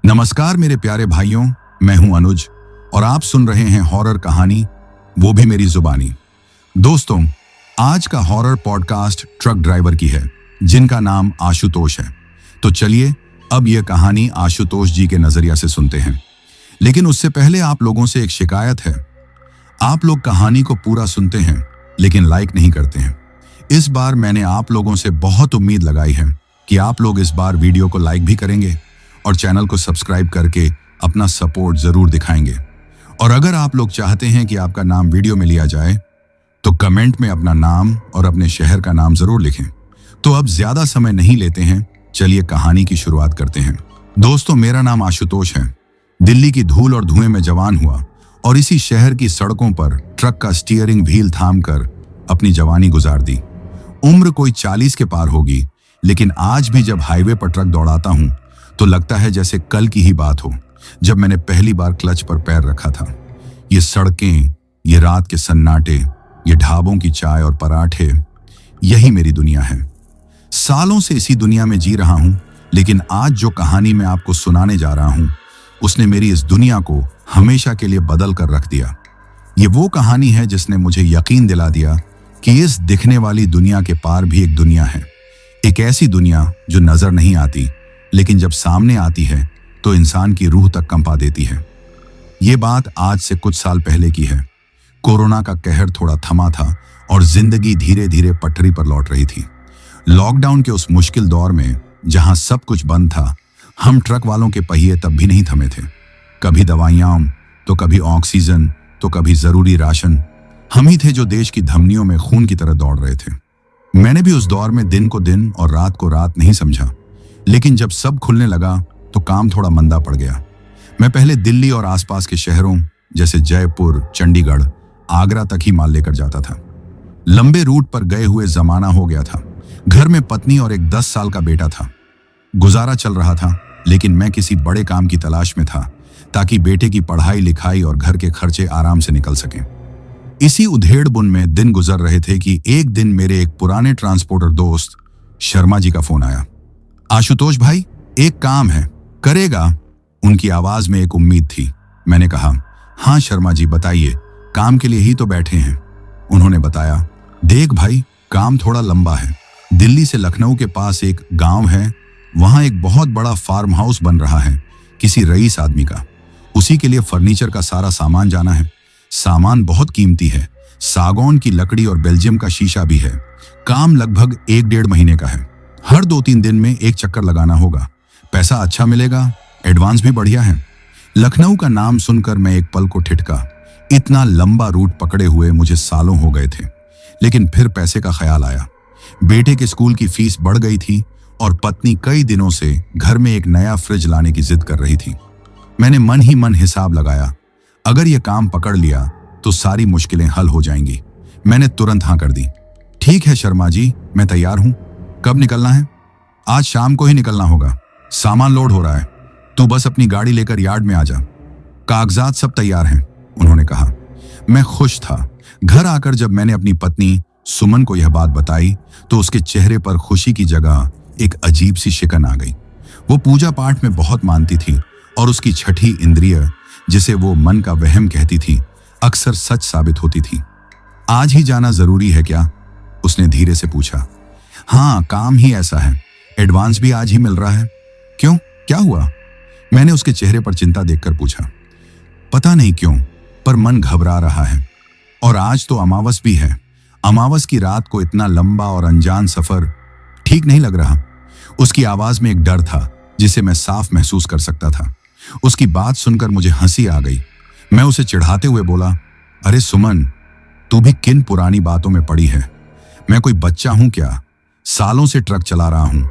नमस्कार मेरे प्यारे भाइयों, मैं हूं अनुज और आप सुन रहे हैं हॉरर कहानी, वो भी मेरी जुबानी। दोस्तों, आज का हॉरर पॉडकास्ट ट्रक ड्राइवर की है जिनका नाम आशुतोष है। तो चलिए अब यह कहानी आशुतोष जी के नजरिया से सुनते हैं। लेकिन उससे पहले आप लोगों से एक शिकायत है। आप लोग कहानी को पूरा सुनते हैं लेकिन लाइक नहीं करते हैं। इस बार मैंने आप लोगों से बहुत उम्मीद लगाई है कि आप लोग इस बार वीडियो को लाइक भी करेंगे और चैनल को सब्सक्राइब करके अपना सपोर्ट जरूर दिखाएंगे। और अगर आप लोग चाहते हैं कि आपका नाम वीडियो में लिया जाए तो कमेंट में अपना नाम और अपने शहर का नाम जरूर लिखें। तो अब ज्यादा समय नहीं लेते हैं, चलिए कहानी की शुरुआत करते हैं। दोस्तों, मेरा नाम आशुतोष है। दिल्ली की धूल और धुएं में जवान हुआ और इसी शहर की सड़कों पर ट्रक का स्टीयरिंग व्हील थाम कर अपनी जवानी गुजार दी। उम्र कोई 40 के पार होगी, लेकिन आज भी जब हाईवे पर ट्रक दौड़ाता हूं तो लगता है जैसे कल की ही बात हो, जब मैंने पहली बार क्लच पर पैर रखा था। ये सड़कें, ये रात के सन्नाटे, ये ढाबों की चाय और पराठे, यही मेरी दुनिया है। सालों से इसी दुनिया में जी रहा हूं, लेकिन आज जो कहानी मैं आपको सुनाने जा रहा हूं उसने मेरी इस दुनिया को हमेशा के लिए बदल कर रख दिया। ये वो कहानी है जिसने मुझे यकीन दिला दिया कि इस दिखने वाली दुनिया के पार भी एक दुनिया है। एक ऐसी दुनिया जो नजर नहीं आती, लेकिन जब सामने आती है तो इंसान की रूह तक कंपा देती है। ये बात आज से कुछ साल पहले की है। कोरोना का कहर थोड़ा थमा था और जिंदगी धीरे धीरे पटरी पर लौट रही थी। लॉकडाउन के उस मुश्किल दौर में जहां सब कुछ बंद था, हम ट्रक वालों के पहिए तब भी नहीं थमे थे। कभी दवाइयां, तो कभी ऑक्सीजन, तो कभी जरूरी राशन। हम ही थे जो देश की धमनियों में खून की तरह दौड़ रहे थे। मैंने भी उस दौर में दिन को दिन और रात को रात नहीं समझा, लेकिन जब सब खुलने लगा तो काम थोड़ा मंदा पड़ गया। मैं पहले दिल्ली और आसपास के शहरों जैसे जयपुर, चंडीगढ़, आगरा तक ही माल लेकर जाता था। लंबे रूट पर गए हुए जमाना हो गया था। घर में पत्नी और एक 10 साल का बेटा था। गुजारा चल रहा था, लेकिन मैं किसी बड़े काम की तलाश में था ताकि बेटे की पढ़ाई लिखाई और घर के खर्चे आराम से निकल सकें। इसी उधेड़-बुन में दिन गुजर रहे थे कि एक दिन मेरे एक पुराने ट्रांसपोर्टर दोस्त शर्मा जी का फोन आया। आशुतोष भाई, एक काम है, करेगा? उनकी आवाज में एक उम्मीद थी। मैंने कहा, हाँ शर्मा जी बताइए, काम के लिए ही तो बैठे हैं। उन्होंने बताया, देख भाई, काम थोड़ा लंबा है। दिल्ली से लखनऊ के पास एक गांव है, वहां एक बहुत बड़ा फार्म हाउस बन रहा है किसी रईस आदमी का। उसी के लिए फर्नीचर का सारा सामान जाना है। सामान बहुत कीमती है, सागौन की लकड़ी और बेल्जियम का शीशा भी है। काम लगभग 1-1.5 महीने का है। हर 2-3 दिन में एक चक्कर लगाना होगा। पैसा अच्छा मिलेगा, एडवांस भी बढ़िया है। लखनऊ का नाम सुनकर मैं एक पल को ठिठका। इतना लंबा रूट पकड़े हुए मुझे सालों हो गए थे, लेकिन फिर पैसे का ख्याल आया। बेटे के स्कूल की फीस बढ़ गई थी और पत्नी कई दिनों से घर में एक नया फ्रिज लाने की जिद कर रही थी। मैंने मन ही मन हिसाब लगाया, अगर यह काम पकड़ लिया तो सारी मुश्किलें हल हो जाएंगी। मैंने तुरंत हाँ कर दी। ठीक है शर्मा जी, मैं तैयार हूं। कब निकलना है? आज शाम को ही निकलना होगा। सामान लोड हो रहा है, तू बस अपनी गाड़ी लेकर यार्ड में आ जा। कागजात सब तैयार हैं, उन्होंने कहा। मैं खुश था। घर आकर जब मैंने अपनी पत्नी सुमन को यह बात बताई तो उसके चेहरे पर खुशी की जगह एक अजीब सी शिकन आ गई। वो पूजा पाठ में बहुत मानती थी और उसकी छठी इंद्रिय, जिसे वो मन का वहम कहती थी, अक्सर सच साबित होती थी। आज ही जाना जरूरी है क्या? उसने धीरे से पूछा। हाँ, काम ही ऐसा है। एडवांस भी आज ही मिल रहा है। क्यों, क्या हुआ? मैंने उसके चेहरे पर चिंता देखकर पूछा। पता नहीं क्यों, पर मन घबरा रहा है। और आज तो अमावस भी है। अमावस की रात को इतना लंबा और अनजान सफर ठीक नहीं लग रहा। उसकी आवाज में एक डर था जिसे मैं साफ महसूस कर सकता था। उसकी बात सुनकर मुझे हंसी आ गई। मैं उसे चिढ़ाते हुए बोला, अरे सुमन, तू भी किन पुरानी बातों में पड़ी है? मैं कोई बच्चा हूं क्या? सालों से ट्रक चला रहा हूं।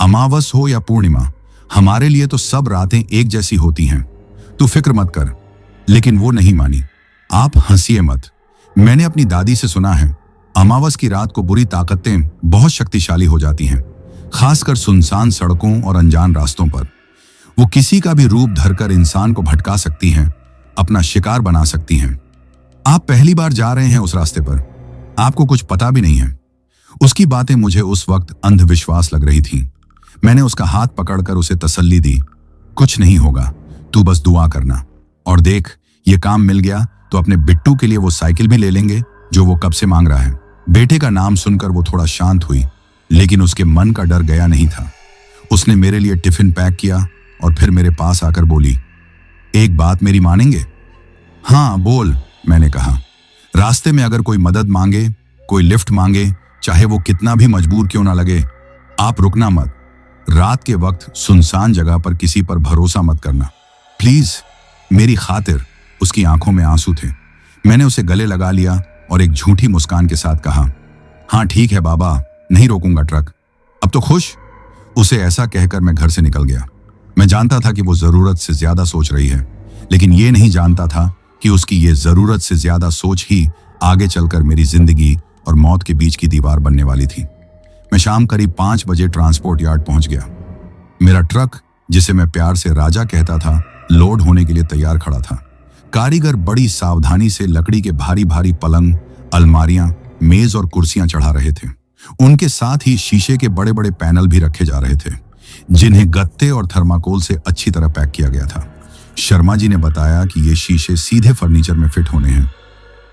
अमावस हो या पूर्णिमा, हमारे लिए तो सब रातें एक जैसी होती हैं। तू फिक्र मत कर। लेकिन वो नहीं मानी। आप हंसिए मत। मैंने अपनी दादी से सुना है, अमावस की रात को बुरी ताकतें बहुत शक्तिशाली हो जाती हैं, खासकर सुनसान सड़कों और अनजान रास्तों पर। वो किसी का भी रूप धरकर इंसान को भटका सकती हैं, अपना शिकार बना सकती हैं। आप पहली बार जा रहे हैं उस रास्ते पर, आपको कुछ पता भी नहीं है। उसकी बातें मुझे उस वक्त अंधविश्वास लग रही थीं। मैंने उसका हाथ पकड़कर उसे तसल्ली दी। कुछ नहीं होगा, तू बस दुआ करना। और देख, ये काम मिल गया तो अपने बिट्टू के लिए वो साइकिल भी ले लेंगे जो वो कब से मांग रहा है। बेटे का नाम सुनकर वो थोड़ा शांत हुई, लेकिन उसके मन का डर गया नहीं था। उसने मेरे लिए टिफिन पैक किया और फिर मेरे पास आकर बोली, एक बात मेरी मानेंगे? हाँ बोल, मैंने कहा। रास्ते में अगर कोई मदद मांगे, कोई लिफ्ट मांगे, चाहे वो कितना भी मजबूर क्यों ना लगे, आप रुकना मत। रात के वक्त सुनसान जगह पर किसी पर भरोसा मत करना, प्लीज, मेरी खातिर। उसकी आंखों में आंसू थे। मैंने उसे गले लगा लिया और एक झूठी मुस्कान के साथ कहा, हाँ ठीक है बाबा, नहीं रोकूंगा ट्रक। अब तो खुश? उसे ऐसा कहकर मैं घर से निकल गया। मैं जानता था कि वो जरूरत से ज्यादा सोच रही है, लेकिन ये नहीं जानता था कि उसकी ये जरूरत से ज्यादा सोच ही आगे चलकर मेरी जिंदगी और मौत के बीच की दीवार बनने वाली थी। मैं शाम करीब 5 बजे ट्रांसपोर्ट यार्ड पहुंच गया। मेरा ट्रक, जिसे मैं प्यार से राजा कहता था, लोड होने के लिए तैयार खड़ा था। कारीगर बड़ी सावधानी से लकड़ी के भारी भारी पलंग, अलमारियां, मेज और कुर्सियां चढ़ा रहे थे। उनके साथ ही शीशे के बड़े बड़े पैनल भी रखे जा रहे थे, जिन्हें गत्ते और थर्माकोल से अच्छी तरह पैक किया गया था। शर्मा जी ने बताया कि ये शीशे सीधे फर्नीचर में फिट होने हैं।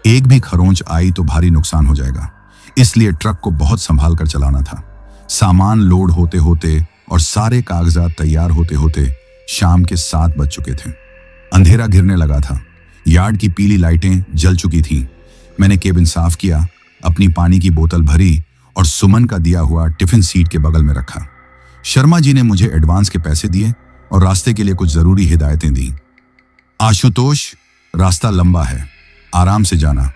एक भी खरोंच आई तो भारी नुकसान हो जाएगा, इसलिए ट्रक को बहुत संभाल कर चलाना था। सामान लोड होते होते और सारे कागजात तैयार होते होते शाम के 7 बज चुके थे। अंधेरा घिरने लगा था। यार्ड की पीली लाइटें जल चुकी थीं। मैंने केबिन साफ किया, अपनी पानी की बोतल भरी और सुमन का दिया हुआ टिफिन सीट के बगल में रखा। शर्मा जी ने मुझे एडवांस के पैसे दिए और रास्ते के लिए कुछ जरूरी हिदायतें दी। आशुतोष, रास्ता लंबा है, आराम से जाना।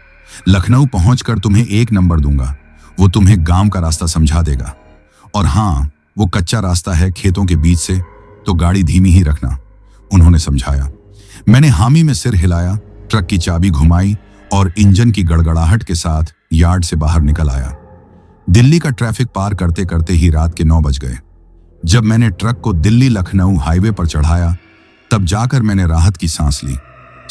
लखनऊ पहुंचकर तुम्हें 1 नंबर दूंगा, वो तुम्हें गांव का रास्ता समझा देगा। और हाँ, वो कच्चा रास्ता है खेतों के बीच से, तो गाड़ी धीमी ही रखना, उन्होंने समझाया। मैंने हामी में सिर हिलाया, ट्रक की चाबी घुमाई और इंजन की गड़गड़ाहट के साथ यार्ड से बाहर निकल आया। दिल्ली का ट्रैफिक पार करते करते ही रात के 9 बज गए। जब मैंने ट्रक को दिल्ली लखनऊ हाईवे पर चढ़ाया, तब जाकर मैंने राहत की सांस ली।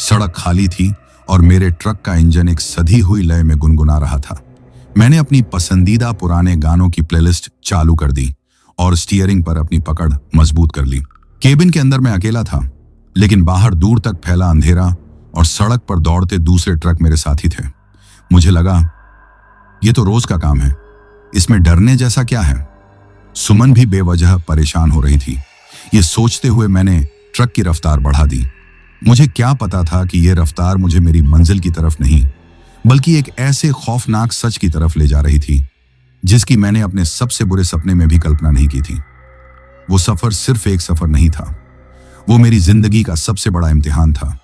सड़क खाली थी और मेरे ट्रक का इंजन एक सधी हुई लय में गुनगुना रहा था। मैंने अपनी पसंदीदा पुराने गानों की प्लेलिस्ट चालू कर दी और स्टीयरिंग पर अपनी पकड़ मजबूत कर ली। केबिन के अंदर मैं अकेला था, लेकिन बाहर दूर तक फैला अंधेरा और सड़क पर दौड़ते दूसरे ट्रक मेरे साथी थे। मुझे लगा, ये तो रोज का काम है, इसमें डरने जैसा क्या है। सुमन भी बेवजह परेशान हो रही थी। ये सोचते हुए मैंने ट्रक की रफ्तार बढ़ा दी। मुझे क्या पता था कि यह रफ्तार मुझे मेरी मंजिल की तरफ नहीं, बल्कि एक ऐसे खौफनाक सच की तरफ ले जा रही थी जिसकी मैंने अपने सबसे बुरे सपने में भी कल्पना नहीं की थी। वो सफर सिर्फ एक सफर नहीं था, वो मेरी जिंदगी का सबसे बड़ा इम्तिहान था।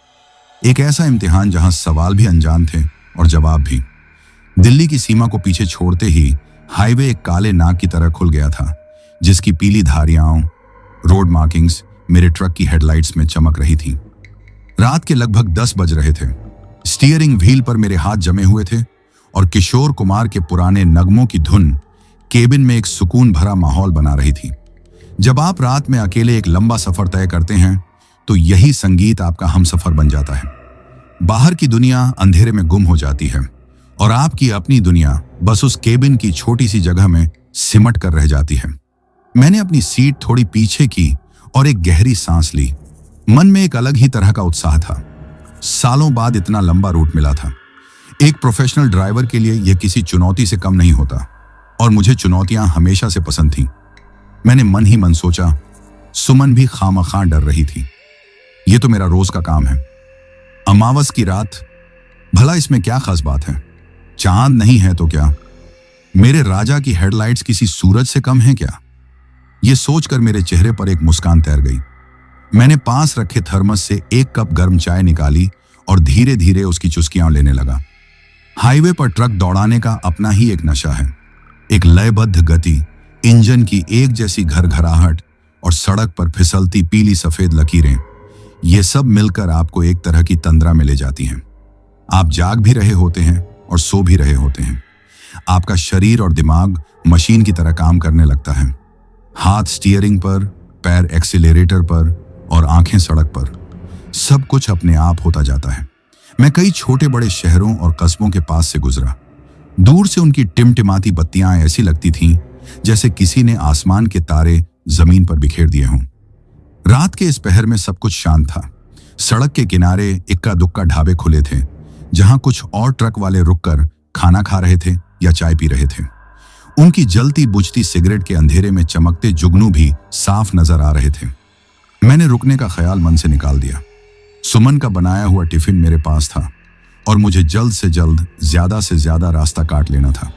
एक ऐसा इम्तिहान जहां सवाल भी अनजान थे और जवाब भी। दिल्ली की सीमा को पीछे छोड़ते ही हाईवे एक काले नाग की तरह खुल गया था, जिसकी पीली धारियां, रोड मार्किंग्स मेरे ट्रक की हेडलाइट्स में चमक रही थी। रात के लगभग 10 बज रहे थे। स्टीयरिंग व्हील पर मेरे हाथ जमे हुए थे और किशोर कुमार के पुराने नगमों की धुन केबिन में एक सुकून भरा माहौल बना रही थी। जब आप रात में अकेले एक लंबा सफर तय करते हैं, तो यही संगीत आपका हमसफर बन जाता है। बाहर की दुनिया अंधेरे में गुम हो जाती है और आपकी अपनी दुनिया बस उस केबिन की छोटी सी जगह में सिमट कर रह जाती है। मैंने अपनी सीट थोड़ी पीछे की और एक गहरी सांस ली। मन में एक अलग ही तरह का उत्साह था। सालों बाद इतना लंबा रूट मिला था। एक प्रोफेशनल ड्राइवर के लिए यह किसी चुनौती से कम नहीं होता, और मुझे चुनौतियां हमेशा से पसंद थीं। मैंने मन ही मन सोचा, सुमन भी खामखां डर रही थी। यह तो मेरा रोज का काम है। अमावस की रात, भला इसमें क्या खास बात है? चांद नहीं है तो क्या? मेरे राजा की हेडलाइट्स किसी सूरज से कम है क्या? यह सोचकर मेरे चेहरे पर एक मुस्कान तैर गई। मैंने पास रखे थर्मस से 1 कप गर्म चाय निकाली और धीरे धीरे उसकी चुस्कियां लेने लगा। हाईवे पर ट्रक दौड़ाने का अपना ही एक नशा है। एक लयबद्ध गति, इंजन की एक जैसी घरघराहट और सड़क पर फिसलती पीली सफेद लकीरें, ये सब मिलकर आपको एक तरह की तंद्रा में ले जाती हैं। आप जाग भी रहे होते हैं और सो भी रहे होते हैं। आपका शरीर और दिमाग मशीन की तरह काम करने लगता है। हाथ स्टीयरिंग पर, पैर एक्सीलरेटर पर और आंखें सड़क पर। सब कुछ अपने आप होता जाता है। मैं कई छोटे बड़े शहरों और कस्बों के पास से गुजरा। दूर से उनकी टिमटिमाती बत्तियां ऐसी लगती थीं जैसे किसी ने आसमान के तारे जमीन पर बिखेर दिए हों। रात के इस पहर में सब कुछ शांत था। सड़क के किनारे इक्का दुक्का ढाबे खुले थे, जहां कुछ और ट्रक वाले रुककर खाना खा रहे थे या चाय पी रहे थे। उनकी जलती बुझती सिगरेट के अंधेरे में चमकते जुगनू भी साफ नजर आ रहे थे। मैंने रुकने का ख्याल मन से निकाल दिया। सुमन का बनाया हुआ टिफिन मेरे पास था और मुझे जल्द से जल्द ज्यादा से ज्यादा रास्ता काट लेना था।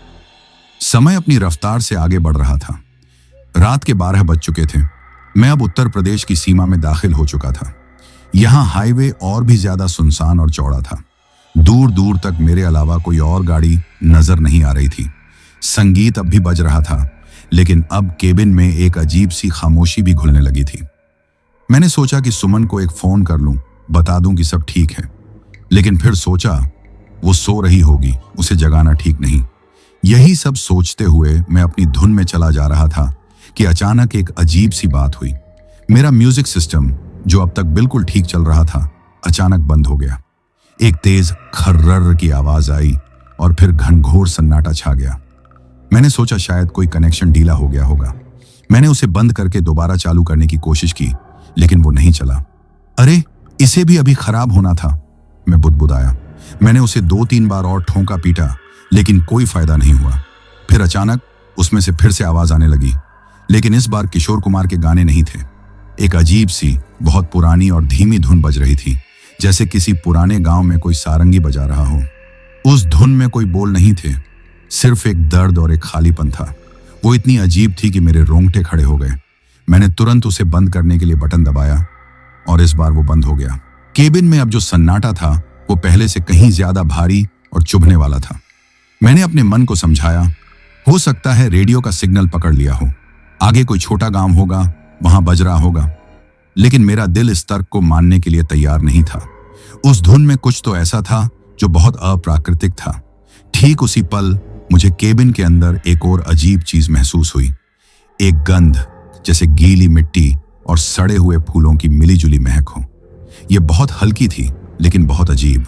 समय अपनी रफ्तार से आगे बढ़ रहा था। रात के 12 बज चुके थे। मैं अब उत्तर प्रदेश की सीमा में दाखिल हो चुका था। यहाँ हाईवे और भी ज्यादा सुनसान और चौड़ा था। दूर दूर तक मेरे अलावा कोई और गाड़ी नजर नहीं आ रही थी। संगीत अब भी बज रहा था, लेकिन अब केबिन में एक अजीब सी खामोशी भी घुलने लगी थी। मैंने सोचा कि सुमन को एक फोन कर लूं, बता दूं कि सब ठीक है, लेकिन फिर सोचा वो सो रही होगी, उसे जगाना ठीक नहीं। यही सब सोचते हुए मैं अपनी धुन में चला जा रहा था कि अचानक एक अजीब सी बात हुई। मेरा म्यूजिक सिस्टम, जो अब तक बिल्कुल ठीक चल रहा था, अचानक बंद हो गया। एक तेज खर्रर की आवाज आई और फिर घनघोर सन्नाटा छा गया। मैंने सोचा शायद कोई कनेक्शन ढीला हो गया होगा। मैंने उसे बंद करके दोबारा चालू करने की कोशिश की, लेकिन वो नहीं चला। अरे, इसे भी अभी खराब होना था, मैं बुदबुदाया। मैंने उसे 2-3 बार और ठोंका पीटा, लेकिन कोई फायदा नहीं हुआ। फिर अचानक उसमें से फिर से आवाज आने लगी, लेकिन इस बार किशोर कुमार के गाने नहीं थे। एक अजीब सी, बहुत पुरानी और धीमी धुन बज रही थी, जैसे किसी पुराने गांव में कोई सारंगी बजा रहा हो। उस धुन में कोई बोल नहीं थे, सिर्फ एक दर्द और एक खालीपन था। वो इतनी अजीब थी कि मेरे रोंगटे खड़े हो गए। मैंने तुरंत उसे बंद करने के लिए बटन दबाया और इस बार वो बंद हो गया। केबिन में अब जो सन्नाटा था वो पहले से कहीं ज्यादा भारी और चुभने वाला था। मैंने अपने मन को समझाया, हो सकता है रेडियो का सिग्नल पकड़ लिया हो, आगे कोई छोटा गांव होगा, वहां बज रहा होगा। लेकिन मेरा दिल इस तर्क को मानने के लिए तैयार नहीं था। उस धुन में कुछ तो ऐसा था जो बहुत अप्राकृतिक था। ठीक उसी पल मुझे केबिन के अंदर एक और अजीब चीज महसूस हुई। एक गंध, जैसे गीली मिट्टी और सड़े हुए फूलों की मिलीजुली महक हो। यह बहुत हल्की थी, लेकिन बहुत अजीब।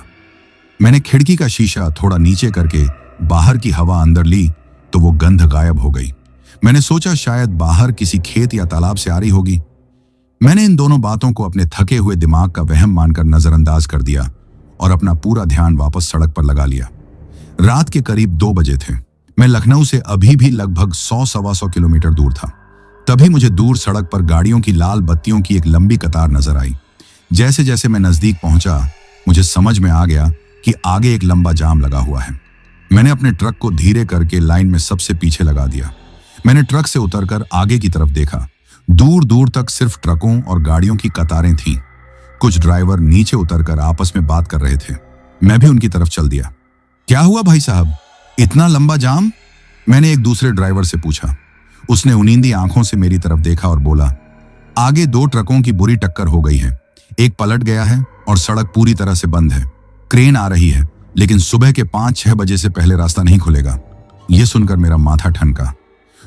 मैंने खिड़की का शीशा थोड़ा नीचे करके बाहर की हवा अंदर ली तो वो गंध गायब हो गई। मैंने सोचा शायद बाहर किसी खेत या तालाब से आ रही होगी। मैंने इन दोनों बातों को अपने थके हुए दिमाग का वहम मानकर नजरअंदाज कर दिया और अपना पूरा ध्यान वापस सड़क पर लगा लिया। रात के करीब 2 बजे थे। मैं लखनऊ से अभी भी लगभग 100-125 किलोमीटर दूर था। तभी मुझे दूर सड़क पर गाड़ियों की लाल बत्तियों की एक लंबी कतार नजर आई। जैसे जैसे मैं नजदीक पहुंचा, मुझे समझ में आ गया कि आगे एक लंबा जाम लगा हुआ है। मैंने अपने ट्रक को धीरे करके लाइन में सबसे पीछे लगा दिया। मैंने ट्रक से उतरकर आगे की तरफ देखा। दूर दूर तक सिर्फ ट्रकों और गाड़ियों की कतारें थीं। कुछ ड्राइवर नीचे उतरकर आपस में बात कर रहे थे। मैं भी उनकी तरफ चल दिया। क्या हुआ भाई साहब, इतना लंबा जाम? मैंने एक दूसरे ड्राइवर से पूछा। उसने उनींदी आंखों से मेरी तरफ देखा और बोला, आगे 2 ट्रकों की बुरी टक्कर हो गई है। एक पलट गया है और सड़क पूरी तरह से बंद है। क्रेन आ रही है, लेकिन सुबह के 5-6 बजे से पहले रास्ता नहीं खुलेगा। यह सुनकर मेरा माथा ठनका।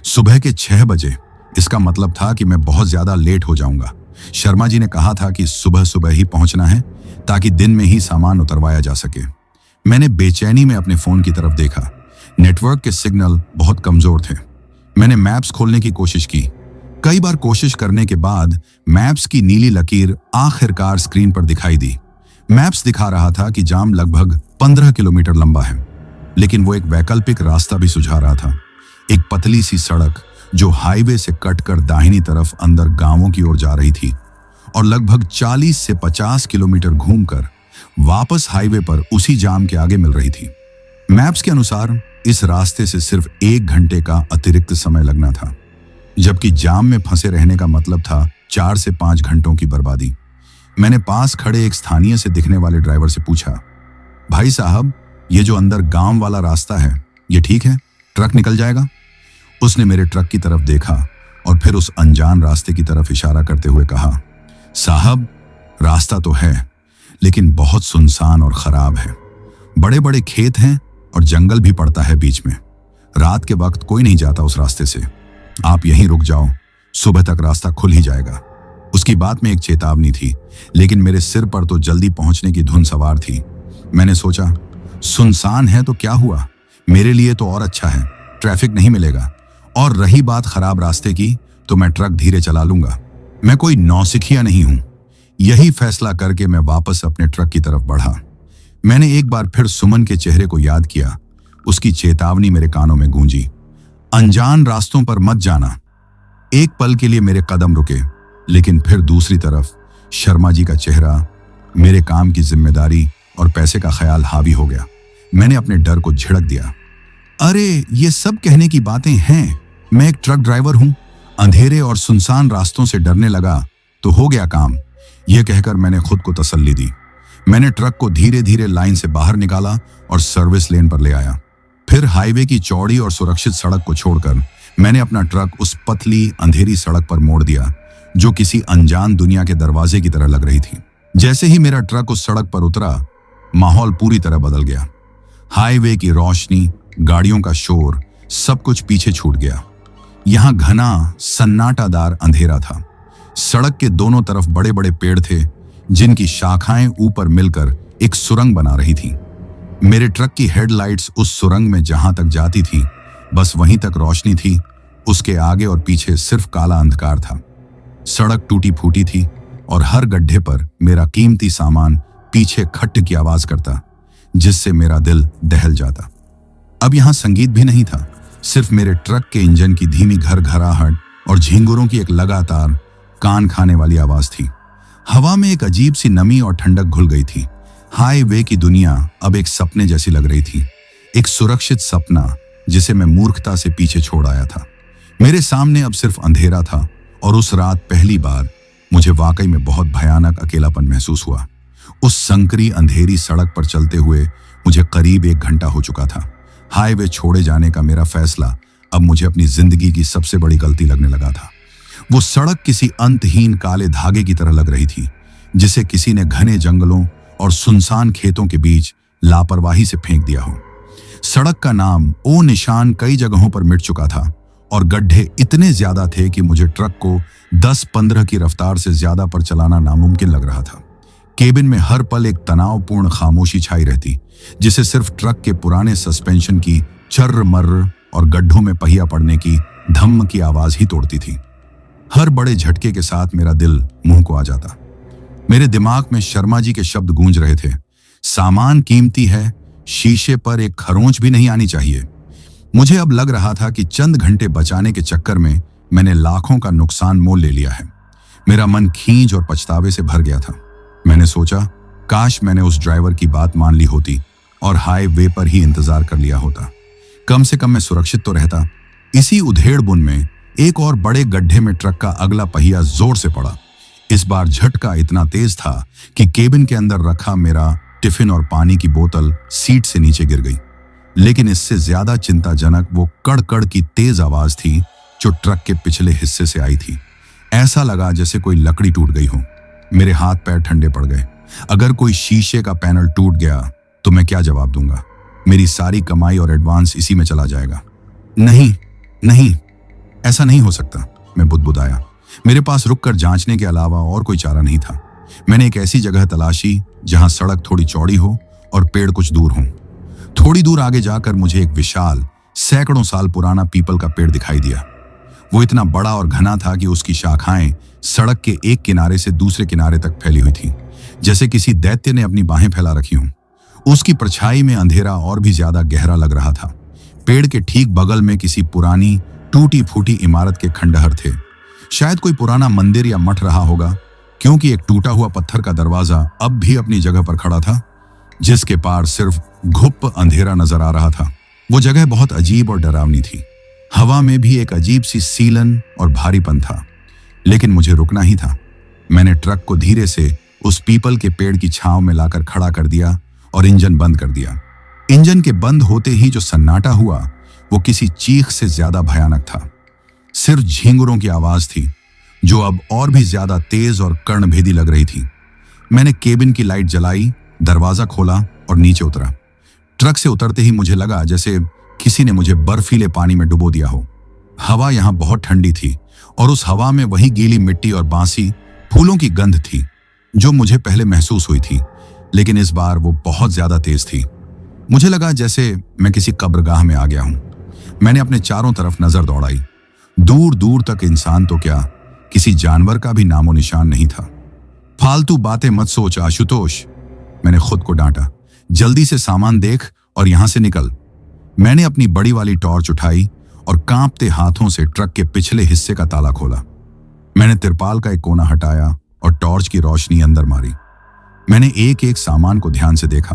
सुबह के 6 बजे, इसका मतलब था कि मैं बहुत ज्यादा लेट हो जाऊंगा। शर्मा जी ने कहा था कि सुबह सुबह ही पहुंचना है ताकि दिन में ही सामान उतरवाया जा सके। मैंने बेचैनी में अपने फोन की तरफ देखा। नेटवर्क के सिग्नल बहुत कमजोर थे। मैंने मैप्स खोलने की कोशिश की। कई बार कोशिश करने के बाद मैप्स की नीली लकीर आखिरकार स्क्रीन पर दिखाई दी। मैप्स दिखा रहा था कि जाम लगभग 15 किलोमीटर लंबा है, लेकिन वो एक वैकल्पिक रास्ता भी सुझा रहा था। एक पतली सी सड़क जो हाईवे से कटकर दाहिनी तरफ अंदर गांवों की ओर जा रही थी और लगभग 40 से 50 किलोमीटर घूमकर वापस हाईवे पर उसी जाम के आगे मिल रही थी। मैप्स के अनुसार इस रास्ते से सिर्फ 1 घंटे का अतिरिक्त समय लगना था, जबकि जाम में फंसे रहने का मतलब था 4 से 5 घंटों की बर्बादी। मैंने पास खड़े एक स्थानीय से दिखने वाले ड्राइवर से पूछा, भाई साहब, ये जो अंदर गांव वाला रास्ता है, ये ठीक है? ट्रक निकल जाएगा? उसने मेरे ट्रक की तरफ देखा और फिर उस अनजान रास्ते की तरफ इशारा करते हुए कहा, साहब, रास्ता तो है, लेकिन बहुत सुनसान और खराब है। बड़े बड़े खेत हैं और जंगल भी पड़ता है बीच में। रात के वक्त कोई नहीं जाता उस रास्ते से। आप यहीं रुक जाओ, सुबह तक रास्ता खुल ही जाएगा। उसकी बात में एक चेतावनी थी, लेकिन मेरे सिर पर तो जल्दी पहुंचने की धुन सवार थी। मैंने सोचा, सुनसान है तो क्या हुआ, मेरे लिए तो और अच्छा है, ट्रैफिक नहीं मिलेगा। और रही बात खराब रास्ते की, तो मैं ट्रक धीरे चला लूंगा। मैं कोई नौसिखिया नहीं हूं। यही फैसला करके मैं वापस अपने ट्रक की तरफ बढ़ा। मैंने एक बार फिर सुमन के चेहरे को याद किया। उसकी चेतावनी मेरे कानों में गूंजी, अनजान रास्तों पर मत जाना। एक पल के लिए मेरे कदम रुके, लेकिन फिर दूसरी तरफ शर्मा जी का चेहरा, मेरे काम की जिम्मेदारी और पैसे का ख्याल हावी हो गया। मैंने अपने डर को झिड़क दिया, अरे ये सब कहने की बातें हैं, मैं एक ट्रक ड्राइवर हूं। अंधेरे और सुनसान रास्तों से डरने लगा तो हो गया काम। यह कहकर मैंने खुद को तसल्ली दी। मैंने ट्रक को धीरे धीरे लाइन से बाहर निकाला और सर्विस लेन पर ले आया। फिर हाईवे की चौड़ी और सुरक्षित सड़क को छोड़कर मैंने अपना ट्रक उस पतली अंधेरी सड़क पर मोड़ दिया, जो किसी अनजान दुनिया के दरवाजे की तरह लग रही थी। जैसे ही मेरा ट्रक उस सड़क पर उतरा, माहौल पूरी तरह बदल गया। हाईवे की रोशनी, गाड़ियों का शोर, सब कुछ पीछे छूट गया। यहां घना सन्नाटादार अंधेरा था। सड़क के दोनों तरफ बड़े बड़े पेड़ थे, जिनकी शाखाएं ऊपर मिलकर एक सुरंग बना रही थीं। मेरे ट्रक की हेडलाइट्स उस सुरंग में जहां तक जाती थी, बस वहीं तक रोशनी थी। उसके आगे और पीछे सिर्फ काला अंधकार था। सड़क टूटी फूटी थी और हर गड्ढे पर मेरा कीमती सामान पीछे खट्ट की आवाज करता, जिससे मेरा दिल दहल जाता। अब यहां संगीत भी नहीं था, सिर्फ मेरे ट्रक के इंजन की धीमी घरघराहट और झींगुरों की एक लगातार कान खाने वाली आवाज थी। हवा में एक अजीब सी नमी और ठंडक घुल गई थी। हाईवे की दुनिया अब एक सपने जैसी लग रही थी, एक सुरक्षित सपना जिसे मैं मूर्खता से पीछे छोड़ आया था। मेरे सामने अब सिर्फ अंधेरा था और उस रात पहली बार मुझे वाकई में बहुत भयानक अकेलापन महसूस हुआ। उस संकरी अंधेरी सड़क पर चलते हुए मुझे करीब 1 घंटा हो चुका था। हाईवे छोड़े जाने का मेरा फैसला अब मुझे अपनी जिंदगी की सबसे बड़ी गलती लगने लगा था। वो सड़क किसी अंतहीन काले धागे की तरह लग रही थी, जिसे किसी ने घने जंगलों और सुनसान खेतों के बीच लापरवाही से फेंक दिया हो। सड़क का नाम ओ निशान कई जगहों पर मिट चुका था और गड्ढे इतने ज्यादा थे कि मुझे ट्रक को 10-15 की रफ्तार से ज्यादा पर चलाना नामुमकिन लग रहा था। केबिन में हर पल एक तनावपूर्ण खामोशी छाई रहती, जिसे सिर्फ ट्रक के पुराने सस्पेंशन की चर्र मर्र और गड्ढों में पहिया पड़ने की धम्म की आवाज ही तोड़ती थी। हर बड़े झटके के साथ मेरा दिल मुंह को आ जाता। मेरे दिमाग में शर्मा जी के शब्द गूंज रहे थे, सामान कीमती है, शीशे पर एक खरोंच भी नहीं आनी चाहिए। मुझे अब लग रहा था कि चंद घंटे बचाने के चक्कर में मैंने लाखों का नुकसान मोल ले लिया है। मेरा मन खींच और पछतावे से भर गया था। मैंने सोचा, काश मैंने उस ड्राइवर की बात मान ली होती और हाईवे पर ही इंतजार कर लिया होता। कम से कम मैं सुरक्षित तो रहता। इसी उधेड़-बुन में एक और बड़े गड्ढे में ट्रक का अगला पहिया जोर से पड़ा। इस बार झटका इतना तेज था कि केबिन के अंदर रखा मेरा टिफिन और पानी की बोतल सीट से नीचे गिर गई। लेकिन इससे ज्यादा चिंताजनक वो कड़-कड़ की तेज आवाज थी जो ट्रक के पिछले हिस्से से आई थी। ऐसा लगा जैसे कोई लकड़ी टूट गई हो। मेरे हाथ पैर ठंडे पड़ गए। अगर कोई शीशे का पैनल टूट गया तो मैं क्या जवाब दूंगा? मेरी सारी कमाई और एडवांस इसी में चला जाएगा। नहीं नहीं, ऐसा नहीं हो सकता, मैं बुदबुदाया। मेरे पास रुककर जांचने के अलावा और कोई चारा नहीं था। मैंने एक ऐसी जगह तलाशी जहां सड़क थोड़ी चौड़ी हो और पेड़ कुछ दूर हों। थोड़ी दूर आगे जाकर मुझे एक विशाल, सैकड़ों साल पुराना पीपल का पेड़ दिखाई दिया। वो इतना बड़ा और घना था कि उसकी शाखाएं सड़क के एक किनारे से दूसरे किनारे तक फैली हुई थी, जैसे किसी दैत्य ने अपनी बाहें फैला रखी हों। उसकी परछाई में अंधेरा और भी ज्यादा गहरा लग रहा था। पेड़ के ठीक बगल में किसी पुरानी टूटी फूटी इमारत के खंडहर थे। शायद कोई पुराना मंदिर या मठ रहा होगा, क्योंकि एक टूटा हुआ पत्थर का दरवाजा अब भी अपनी जगह पर खड़ा था, जिसके पार सिर्फ घुप अंधेरा नजर आ रहा था। वो जगह बहुत अजीब और डरावनी थी। हवा में भी एक अजीब सी सीलन और भारीपन था। लेकिन मुझे रुकना ही था। मैंने ट्रक को धीरे से उस पीपल के पेड़ की छांव में लाकर खड़ा कर दिया और इंजन बंद कर दिया। इंजन के बंद होते ही जो सन्नाटा हुआ वो किसी चीख से ज्यादा भयानक था। सिर्फ झींगुरों की आवाज थी, जो अब और भी ज्यादा तेज और कर्णभेदी लग रही थी। मैंने केबिन की लाइट जलाई, दरवाजा खोला और नीचे उतरा। ट्रक से उतरते ही मुझे लगा जैसे किसी ने मुझे बर्फीले पानी में डुबो दिया हो। हवा यहाँ बहुत ठंडी थी और उस हवा में वही गीली मिट्टी और बांसी फूलों की गंध थी जो मुझे पहले महसूस हुई थी, लेकिन इस बार वो बहुत ज्यादा तेज थी। मुझे लगा जैसे मैं किसी कब्रगाह में आ गया हूं। मैंने अपने चारों तरफ नजर दौड़ाई। दूर दूर तक इंसान तो क्या, किसी जानवर का भी नामो निशान नहीं था। फालतू बातें मत सोच आशुतोष, मैंने खुद को डांटा। जल्दी से सामान देख और यहां से निकल। मैंने अपनी बड़ी वाली टॉर्च उठाई और कांपते हाथों से ट्रक के पिछले हिस्से का ताला खोला। मैंने तिरपाल का एक कोना हटाया और टॉर्च की रोशनी अंदर मारी। मैंने एक एक सामान को ध्यान से देखा।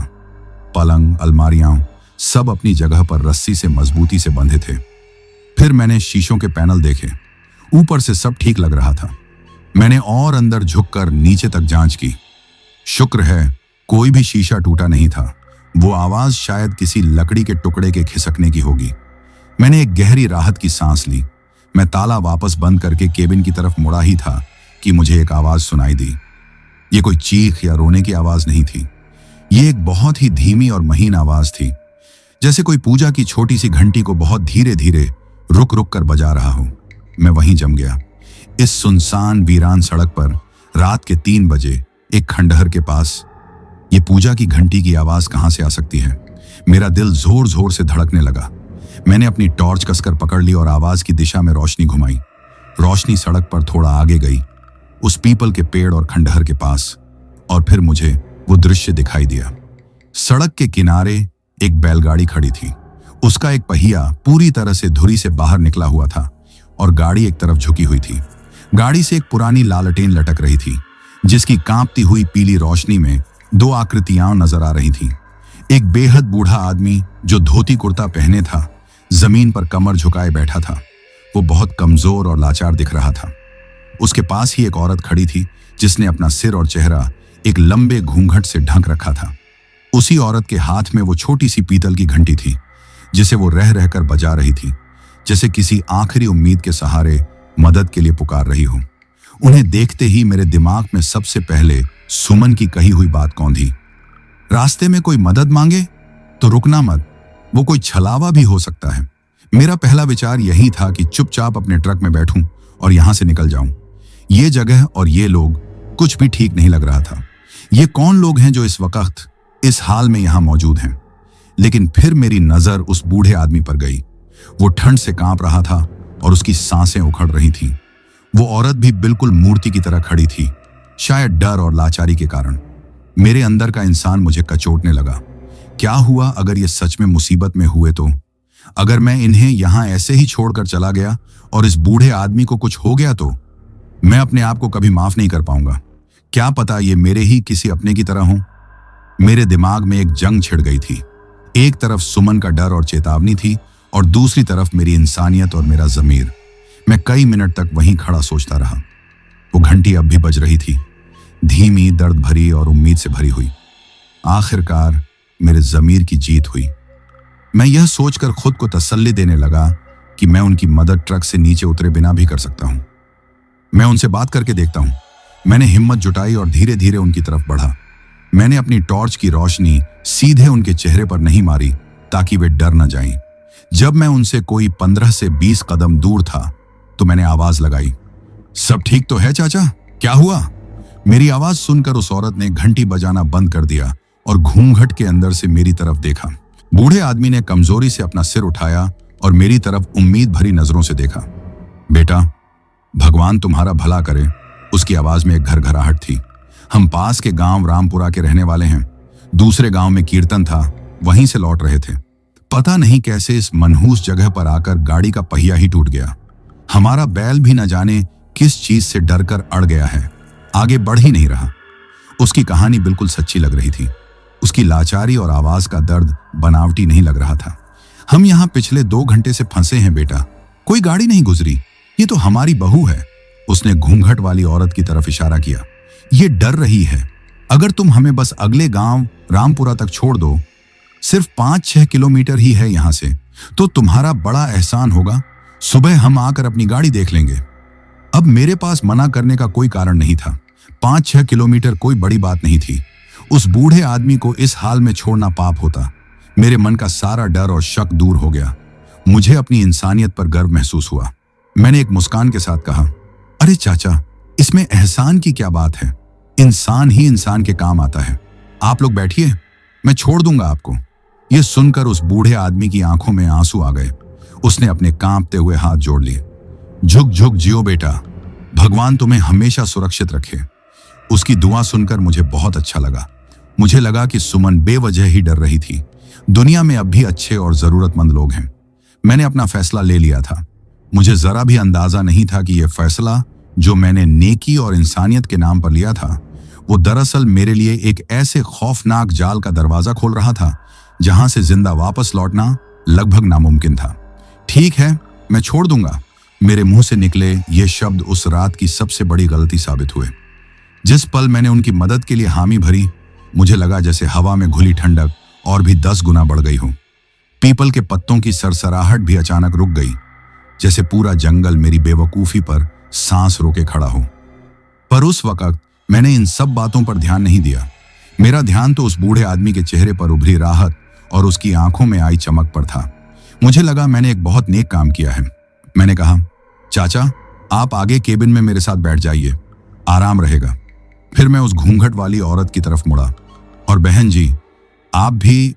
पलंग, अलमारियां सब अपनी जगह पर रस्सी से मजबूती से बंधे थे। फिर मैंने शीशों के पैनल देखे। ऊपर से सब ठीक लग रहा था। मैंने और अंदर झुककर नीचे तक जांच की। शुक्र है कोई भी शीशा टूटा नहीं था। वो आवाज शायद किसी लकड़ी के टुकड़े के खिसकने की होगी। मैंने एक गहरी राहत की सांस ली। मैं ताला वापस बंद करके केबिन की तरफ मुड़ा ही था कि मुझे एक आवाज सुनाई दी। ये कोई चीख या रोने की आवाज नहीं थी। ये एक बहुत ही धीमी और महीन आवाज थी, जैसे कोई पूजा की छोटी सी घंटी को बहुत धीरे धीरे रुक रुक कर बजा रहा हो। मैं वहीं जम गया। इस सुनसान वीरान सड़क पर रात के 3 बजे एक खंडहर के पास ये पूजा की घंटी की आवाज कहां से आ सकती है? मेरा दिल जोर जोर से धड़कने लगा। मैंने अपनी टॉर्च कसकर पकड़ ली और आवाज की दिशा में रोशनी घुमाई। रोशनी सड़क पर थोड़ा आगे गई, उस पीपल के पेड़ और खंडहर के पास, और फिर मुझे वो दृश्य दिखाई दिया। सड़क के किनारे एक बैलगाड़ी खड़ी थी। उसका एक पहिया पूरी तरह से धुरी से बाहर निकला हुआ था और गाड़ी एक तरफ झुकी हुई थी। गाड़ी से एक पुरानी लालटेन लटक रही थी, जिसकी कांपती हुई पीली रोशनी में 2 आकृतियां नजर आ रही थीं। एक बेहद बूढ़ा आदमी जो धोती कुर्ता पहने था, जमीन पर कमर झुकाए बैठा था। वो बहुत कमजोर और लाचार दिख रहा था। उसके पास ही एक औरत खड़ी थी, जिसने अपना सिर और चेहरा एक लंबे घूंघट से ढक रखा था। उसी औरत के हाथ में वो छोटी सी पीतल की घंटी थी, जिसे वो रह रहकर बजा रही थी, जैसे किसी आखिरी उम्मीद के सहारे मदद के लिए पुकार रही हो। उन्हें देखते ही मेरे दिमाग में सबसे पहले सुमन की कही हुई बात कौंधी। रास्ते में कोई मदद मांगे तो रुकना मत, वो कोई छलावा भी हो सकता है। मेरा पहला विचार यही था कि चुपचाप अपने ट्रक में बैठूं और यहां से निकल जाऊं। ये जगह और ये लोग कुछ भी ठीक नहीं लग रहा था। ये कौन लोग हैं जो इस वक्त इस हाल में यहां मौजूद हैं? लेकिन फिर मेरी नजर उस बूढ़े आदमी पर गई। वो ठंड से कांप रहा था और उसकी सांसें उखड़ रही थीं। वो औरत भी बिल्कुल मूर्ति की तरह खड़ी थी, शायद डर और लाचारी के कारण। मेरे अंदर का इंसान मुझे कचोटने लगा। क्या हुआ अगर ये सच में मुसीबत में हुए तो? अगर मैं इन्हें यहां ऐसे ही छोड़कर चला गया और इस बूढ़े आदमी को कुछ हो गया तो? मैं अपने आप को कभी माफ नहीं कर पाऊंगा। क्या पता ये मेरे ही किसी अपने की तरह हो। मेरे दिमाग में एक जंग छिड़ गई थी। एक तरफ सुमन का डर और चेतावनी थी और दूसरी तरफ मेरी इंसानियत और मेरा ज़मीर। मैं कई मिनट तक वहीं खड़ा सोचता रहा। वो घंटी अब भी बज रही थी, धीमी, दर्द भरी और उम्मीद से भरी हुई। आखिरकार मेरे ज़मीर की जीत हुई। मैं यह सोचकर खुद को तसल्ली देने लगा कि मैं उनकी मदद ट्रक से नीचे उतरे बिना भी कर सकता हूं। मैं उनसे बात करके देखता हूं। मैंने हिम्मत जुटाई और धीरे धीरे उनकी तरफ बढ़ा। मैंने अपनी टॉर्च की रोशनी सीधे उनके चेहरे पर नहीं मारी ताकि वे डर न जाएं। जब मैं उनसे कोई 15 से 20 कदम दूर था तो मैंने आवाज लगाई, सब ठीक तो है चाचा? क्या हुआ? मेरी आवाज सुनकर उस औरत ने घंटी बजाना बंद कर दिया और घूंघट के अंदर से मेरी तरफ देखा। बूढ़े आदमी ने कमजोरी से अपना सिर उठाया और मेरी तरफ उम्मीद भरी नजरों से देखा। बेटा, भगवान तुम्हारा भला करे, उसकी आवाज में एक घरघराहट थी। हम पास के गांव रामपुरा के रहने वाले हैं। दूसरे गांव में कीर्तन था, वहीं से लौट रहे थे। पता नहीं कैसे इस मनहूस जगह पर आकर गाड़ी का पहिया ही टूट गया। हमारा बैल भी न जाने किस चीज से डरकर अड़ गया है, आगे बढ़ ही नहीं रहा। उसकी कहानी बिल्कुल सच्ची लग रही थी। उसकी लाचारी और आवाज का दर्द बनावटी नहीं लग रहा था। हम यहाँ पिछले 2 घंटे से फंसे हैं बेटा, कोई गाड़ी नहीं गुजरी। ये तो हमारी बहू है। उसने घूंघट वाली औरत की तरफ इशारा किया। ये डर रही है। अगर तुम हमें बस अगले गांव रामपुरा तक छोड़ दो, सिर्फ 5-6 किलोमीटर ही है यहां से, तो तुम्हारा बड़ा एहसान होगा। सुबह हम आकर अपनी गाड़ी देख लेंगे। अब मेरे पास मना करने का कोई कारण नहीं था। 5-6 किलोमीटर कोई बड़ी बात नहीं थी। उस बूढ़े आदमी को इस हाल में छोड़ना पाप होता। मेरे मन का सारा डर और शक दूर हो गया। मुझे अपनी इंसानियत पर गर्व महसूस हुआ। मैंने एक मुस्कान के साथ कहा, अरे चाचा, इसमें एहसान की क्या बात है? इंसान ही इंसान के काम आता है। आप लोग बैठिए, मैं छोड़ दूंगा आपको। यह सुनकर उस बूढ़े आदमी की आंखों में आंसू आ गए। उसने अपने कांपते हुए हाथ जोड़ लिए। झुक झुक जियो बेटा, भगवान तुम्हें हमेशा सुरक्षित रखे। उसकी दुआ सुनकर मुझे बहुत अच्छा लगा। मुझे लगा कि सुमन बेवजह ही डर रही थी। दुनिया में अब भी अच्छे और जरूरतमंद लोग हैं। मैंने अपना फैसला ले लिया था। मुझे जरा भी अंदाजा नहीं था कि यह फैसला जो मैंने नेकी और इंसानियत के नाम पर लिया था, वो दरअसल मेरे लिए एक ऐसे खौफनाक जाल का दरवाजा खोल रहा था जहां से जिंदा वापस लौटना लगभग नामुमकिन था। ठीक है, मैं छोड़ दूंगा। मेरे मुंह से निकले ये शब्द उस रात की सबसे बड़ी गलती साबित हुए। जिस पल मैंने उनकी मदद के लिए हामी भरी, मुझे लगा जैसे हवा में घुली ठंडक और भी 10 गुना बढ़ गई हो। पीपल के पत्तों की सरसराहट भी अचानक रुक गई, जैसे पूरा जंगल मेरी बेवकूफी पर सांस रोके खड़ा हो। पर उस वक्त मैंने इन सब बातों पर ध्यान नहीं दिया। मेरा ध्यान तो उस बूढ़े आदमी के चेहरे पर उभरी राहत और उसकी आंखों में आई चमक पर था। मुझे लगा मैंने एक बहुत नेक काम किया है। मैंने कहा, चाचा, आप आगे केबिन में मेरे साथ बैठ जाइए, आराम रहेगा। फिर मैं उस घूंघट वाली औरत की तरफ मुड़ा, और बहन जी, आप भी।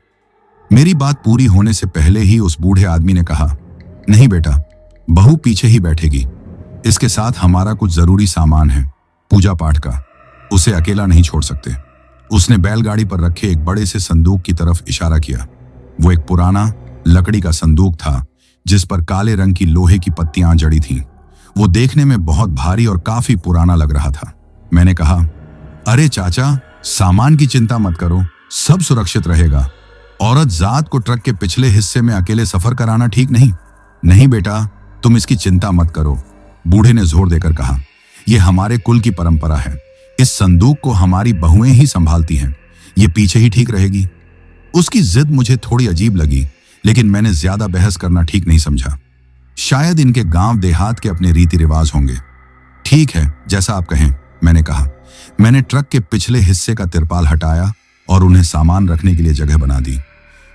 मेरी बात पूरी होने से पहले ही उस बूढ़े आदमी ने कहा, नहीं बेटा, बहू पीछे ही बैठेगी। इसके साथ हमारा कुछ जरूरी सामान है, पूजा पाठ का। उसे अकेला नहीं छोड़ सकते। उसने बैलगाड़ी पर रखे एक बड़े से संदूक की तरफ इशारा किया। वो एक पुराना लकड़ी का संदूक था जिस पर काले रंग की लोहे की पत्तियां जड़ी थीं। वो देखने में बहुत भारी और काफी पुराना लग रहा था। मैंने कहा, अरे चाचा, सामान की चिंता मत करो, सब सुरक्षित रहेगा। औरत जात को ट्रक के पिछले हिस्से में अकेले सफर कराना ठीक नहीं। नहीं बेटा, तुम इसकी चिंता मत करो, बूढ़े ने जोर देकर कहा। यह हमारे कुल की परंपरा है। इस संदूक को हमारी बहुएं ही संभालती हैं। ये पीछे ही ठीक रहेगी। उसकी जिद मुझे थोड़ी अजीब लगी, लेकिन मैंने ज्यादा बहस करना ठीक नहीं समझा। शायद इनके गांव देहात के अपने रीति रिवाज होंगे। ठीक है, जैसा आप कहें, मैंने कहा। मैंने ट्रक के पिछले हिस्से का तिरपाल हटाया और उन्हें सामान रखने के लिए जगह बना दी।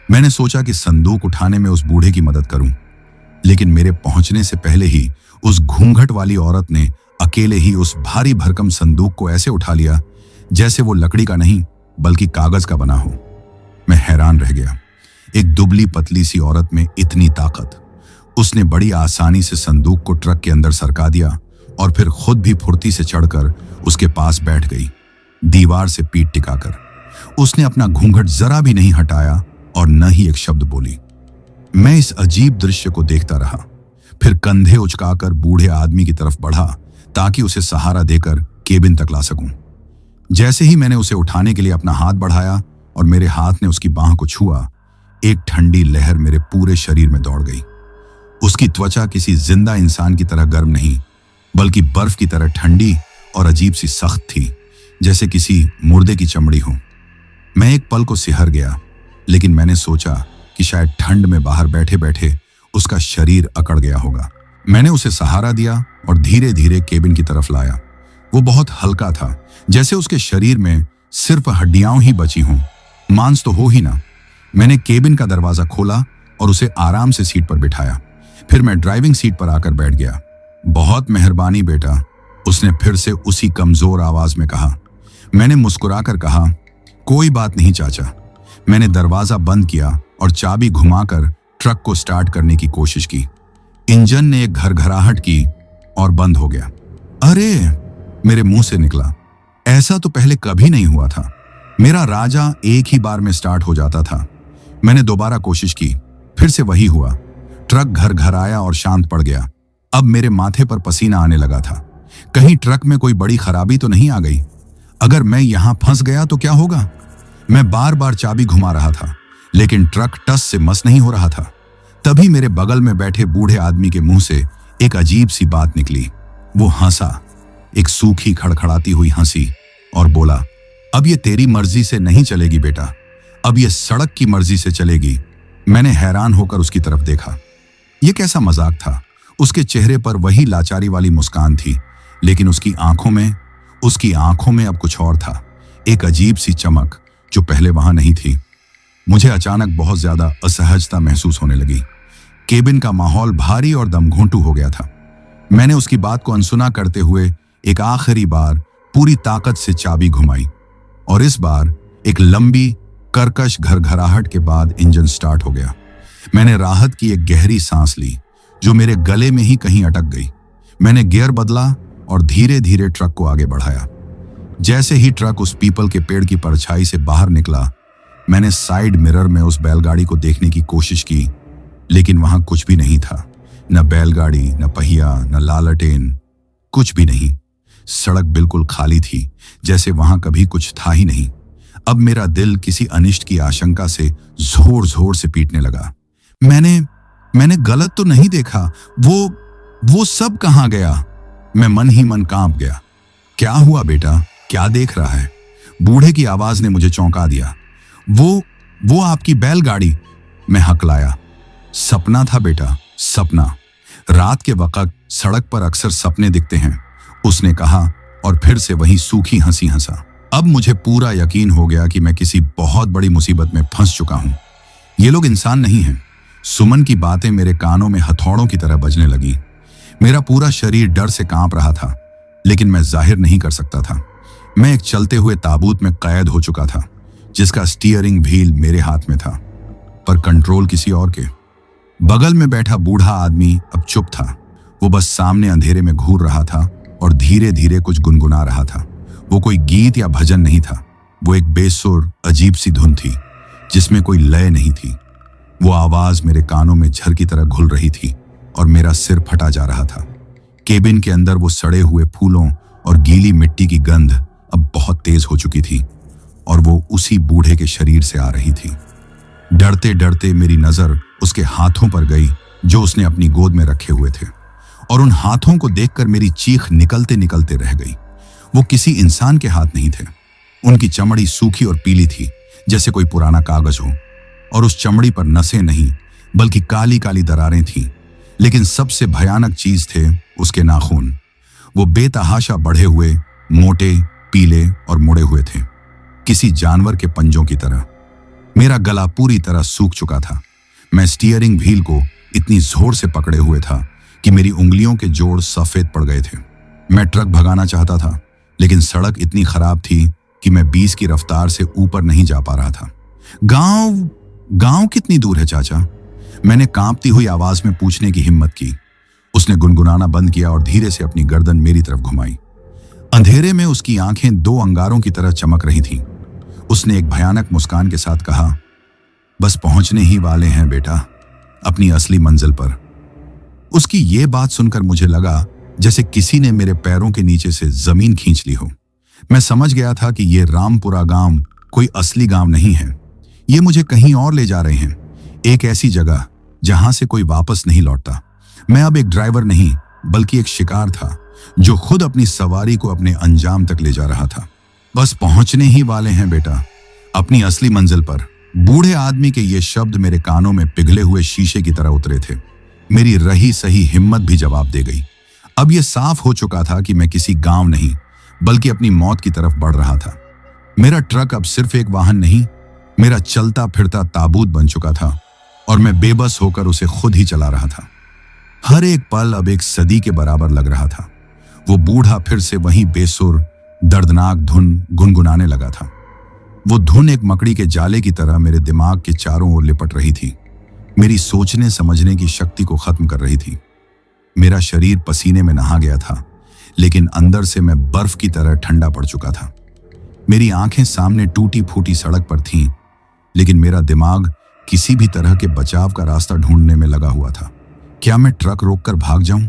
मैंने सोचा कि संदूक उठाने में उस बूढ़े की मदद करूं, लेकिन मेरे पहुंचने से पहले ही उस घूंघट वाली औरत ने अकेले ही उस भारी भरकम संदूक को ऐसे उठा लिया जैसे वो लकड़ी का नहीं बल्कि कागज का बना हो। मैं हैरान रह गया। एक दुबली पतली सी औरत में इतनी ताकत। उसने बड़ी आसानी से संदूक को ट्रक के अंदर सरका दिया और फिर खुद भी फुर्ती से चढ़कर उसके पास बैठ गई, दीवार से पीठ टिकाकर। उसने अपना घूंघट जरा भी नहीं हटाया और न ही एक शब्द बोली। मैं इस अजीब दृश्य को देखता रहा, फिर कंधे उचकाकर बूढ़े आदमी की तरफ बढ़ा ताकि उसे सहारा देकर केबिन तक ला सकूं। जैसे ही मैंने उसे उठाने के लिए अपना हाथ बढ़ाया और मेरे हाथ ने उसकी बांह को छुआ, एक ठंडी लहर मेरे पूरे शरीर में दौड़ गई। उसकी त्वचा किसी जिंदा इंसान की तरह गर्म नहीं बल्कि बर्फ की तरह ठंडी और अजीब सी सख्त थी, जैसे किसी मुर्दे की चमड़ी हो। मैं एक पल को सिहर गया, लेकिन मैंने सोचा कि शायद ठंड में बाहर बैठे बैठे उसका शरीर अकड़ गया होगा। मैंने उसे सहारा दिया और धीरे धीरे केबिन की तरफ लाया। वो बहुत हल्का था, जैसे उसके शरीर में सिर्फ हड्डियां ही बची हों, मांस तो हो ही ना। मैंने केबिन का दरवाजा खोला और उसे आराम से सीट पर बिठाया। फिर मैं ड्राइविंग सीट पर आकर बैठ गया। बहुत मेहरबानी बेटा, उसने फिर से उसी कमजोर आवाज में कहा। मैंने मुस्कुराकर कहा, कोई बात नहीं चाचा। मैंने दरवाजा बंद किया और चाबी घुमाकर ट्रक को स्टार्ट करने की कोशिश की। इंजन ने एक घरघराहट की और बंद हो गया। अरे, मेरे मुंह से निकला। ऐसा तो पहले कभी नहीं हुआ था। मेरा राजा एक ही बार में स्टार्ट हो जाता था। मैंने दोबारा कोशिश की, फिर से वही हुआ। ट्रक घरघराया और शांत पड़ गया। अब मेरे माथे पर पसीना आने लगा था। कहीं ट्रक में कोई बड़ी खराबी तो नहीं आ गई? अगर मैं यहां फंस गया तो क्या होगा? मैं बार बार चाबी घुमा रहा था, लेकिन ट्रक टस से मस नहीं हो रहा था। तभी मेरे बगल में बैठे बूढ़े आदमी के मुंह से एक अजीब सी बात निकली। वो हंसा, एक सूखी खड़खड़ाती हुई हंसी, और बोला, अब ये तेरी मर्जी से नहीं चलेगी बेटा, अब ये सड़क की मर्जी से चलेगी। मैंने हैरान होकर उसकी तरफ देखा। ये कैसा मजाक था? उसके चेहरे पर वही लाचारी वाली मुस्कान थी, लेकिन उसकी आंखों में अब कुछ और था, एक अजीब सी चमक जो पहले वहां नहीं थी। मुझे अचानक बहुत ज्यादा असहजता महसूस होने लगी। केबिन का माहौल भारी और दमघोंटू हो गया था। मैंने उसकी बात को अनसुना करते हुए एक आखिरी बार पूरी ताकत से चाबी घुमाई, और इस बार एक लंबी कर्कश घरघराहट के बाद इंजन स्टार्ट हो गया। मैंने राहत की एक गहरी सांस ली जो मेरे गले में ही कहीं अटक गई। मैंने गियर बदला और धीरे धीरे ट्रक को आगे बढ़ाया। जैसे ही ट्रक उस पीपल के पेड़ की परछाई से बाहर निकला, मैंने साइड मिरर में उस बैलगाड़ी को देखने की कोशिश की, लेकिन वहां कुछ भी नहीं था। न बैलगाड़ी, न पहिया, न लालटेन, कुछ भी नहीं। सड़क बिल्कुल खाली थी, जैसे वहां कभी कुछ था ही नहीं। अब मेरा दिल किसी अनिष्ट की आशंका से जोर जोर से पीटने लगा। मैंने गलत तो नहीं देखा? वो सब कहां गया? मैं मन ही मन कांप गया। क्या हुआ बेटा, क्या देख रहा है? बूढ़े की आवाज ने मुझे चौंका दिया। वो आपकी बैलगाड़ी, मैं हकलाया। सपना था बेटा, सपना। रात के वक्त सड़क पर अक्सर सपने दिखते हैं, उसने कहा और फिर से वही सूखी हंसी हंसा। अब मुझे पूरा यकीन हो गया कि मैं किसी बहुत बड़ी मुसीबत में फंस चुका हूं। ये लोग इंसान नहीं हैं। सुमन की बातें मेरे कानों में हथौड़ों की तरह बजने लगी। मेरा पूरा शरीर डर से कांप रहा था, लेकिन मैं जाहिर नहीं कर सकता था। मैं एक चलते हुए ताबूत में कैद हो चुका था, जिसका स्टीयरिंग व्हील मेरे हाथ में था, पर कंट्रोल किसी और के। बगल में बैठा बूढ़ा आदमी अब चुप था। वो बस सामने अंधेरे में घूर रहा था और धीरे धीरे कुछ गुनगुना रहा था। वो कोई गीत या भजन नहीं था, वो एक बेसुर अजीब सी धुन थी जिसमें कोई लय नहीं थी। वो आवाज मेरे कानों में झर की तरह घुल रही थी और मेरा सिर फटा जा रहा था। केबिन के अंदर वो सड़े हुए फूलों और गीली मिट्टी की गंध अब बहुत तेज हो चुकी थी और वो उसी बूढ़े के शरीर से आ रही थी। डरते डरते मेरी नजर उसके हाथों पर गई जो उसने अपनी गोद में रखे हुए थे, और उन हाथों को देखकर मेरी चीख निकलते निकलते रह गई। वो किसी इंसान के हाथ नहीं थे। उनकी चमड़ी सूखी और पीली थी, जैसे कोई पुराना कागज हो, और उस चमड़ी पर नसें नहीं बल्कि काली काली दरारें थीं। लेकिन सबसे भयानक चीज थे उसके नाखून। वो बेतहाशा बढ़े हुए, मोटे, पीले और मुड़े हुए थे, किसी जानवर के पंजों की तरह। मेरा गला पूरी तरह सूख चुका था। मैं स्टीयरिंग व्हील को इतनी जोर से पकड़े हुए था कि मेरी उंगलियों के जोड़ सफेद पड़ गए थे। मैं ट्रक भगाना चाहता था, लेकिन सड़क इतनी खराब थी कि मैं 20 की रफ्तार से ऊपर नहीं जा पा रहा था। गांव कितनी दूर है चाचा? मैंने कांपती हुई आवाज में पूछने की हिम्मत की। उसने गुनगुनाना बंद किया और धीरे से अपनी गर्दन मेरी तरफ घुमाई। अंधेरे में उसकी आंखें दो अंगारों की तरह चमक रही थीं। उसने एक भयानक मुस्कान के साथ कहा, बस पहुंचने ही वाले हैं बेटा, अपनी असली मंजिल पर। उसकी ये बात सुनकर मुझे लगा जैसे किसी ने मेरे पैरों के नीचे से जमीन खींच ली हो। मैं समझ गया था कि ये रामपुरा गांव कोई असली गांव नहीं है। ये मुझे कहीं और ले जा रहे हैं, एक ऐसी जगह जहां से कोई वापस नहीं लौटता। मैं अब एक ड्राइवर नहीं बल्कि एक शिकार था, जो खुद अपनी सवारी को अपने अंजाम तक ले जा रहा था। बस पहुंचने ही वाले हैं बेटा, अपनी असली मंजिल पर। बूढ़े आदमी के ये शब्द मेरे कानों में पिघले हुए शीशे की तरह उतरे थे। मेरी रही सही हिम्मत भी जवाब दे गई। अब यह साफ हो चुका था कि मैं किसी गांव नहीं बल्कि अपनी मौत की तरफ बढ़ रहा था। मेरा ट्रक अब सिर्फ एक वाहन नहीं, मेरा चलता फिरता ताबूत बन चुका था, और मैं बेबस होकर उसे खुद ही चला रहा था। हर एक पल अब एक सदी के बराबर लग रहा था। वो बूढ़ा फिर से वही बेसुर दर्दनाक धुन गुनगुनाने लगा था। वो धुन एक मकड़ी के जाले की तरह मेरे दिमाग के चारों ओर लिपट रही थी, मेरी सोचने समझने की शक्ति को खत्म कर रही थी। मेरा शरीर पसीने में नहा गया था, लेकिन अंदर से मैं बर्फ की तरह ठंडा पड़ चुका था। मेरी आंखें सामने टूटी फूटी सड़क पर थीं, लेकिन मेरा दिमाग किसी भी तरह के बचाव का रास्ता ढूंढने में लगा हुआ था। क्या मैं ट्रक रोककर भाग जाऊं?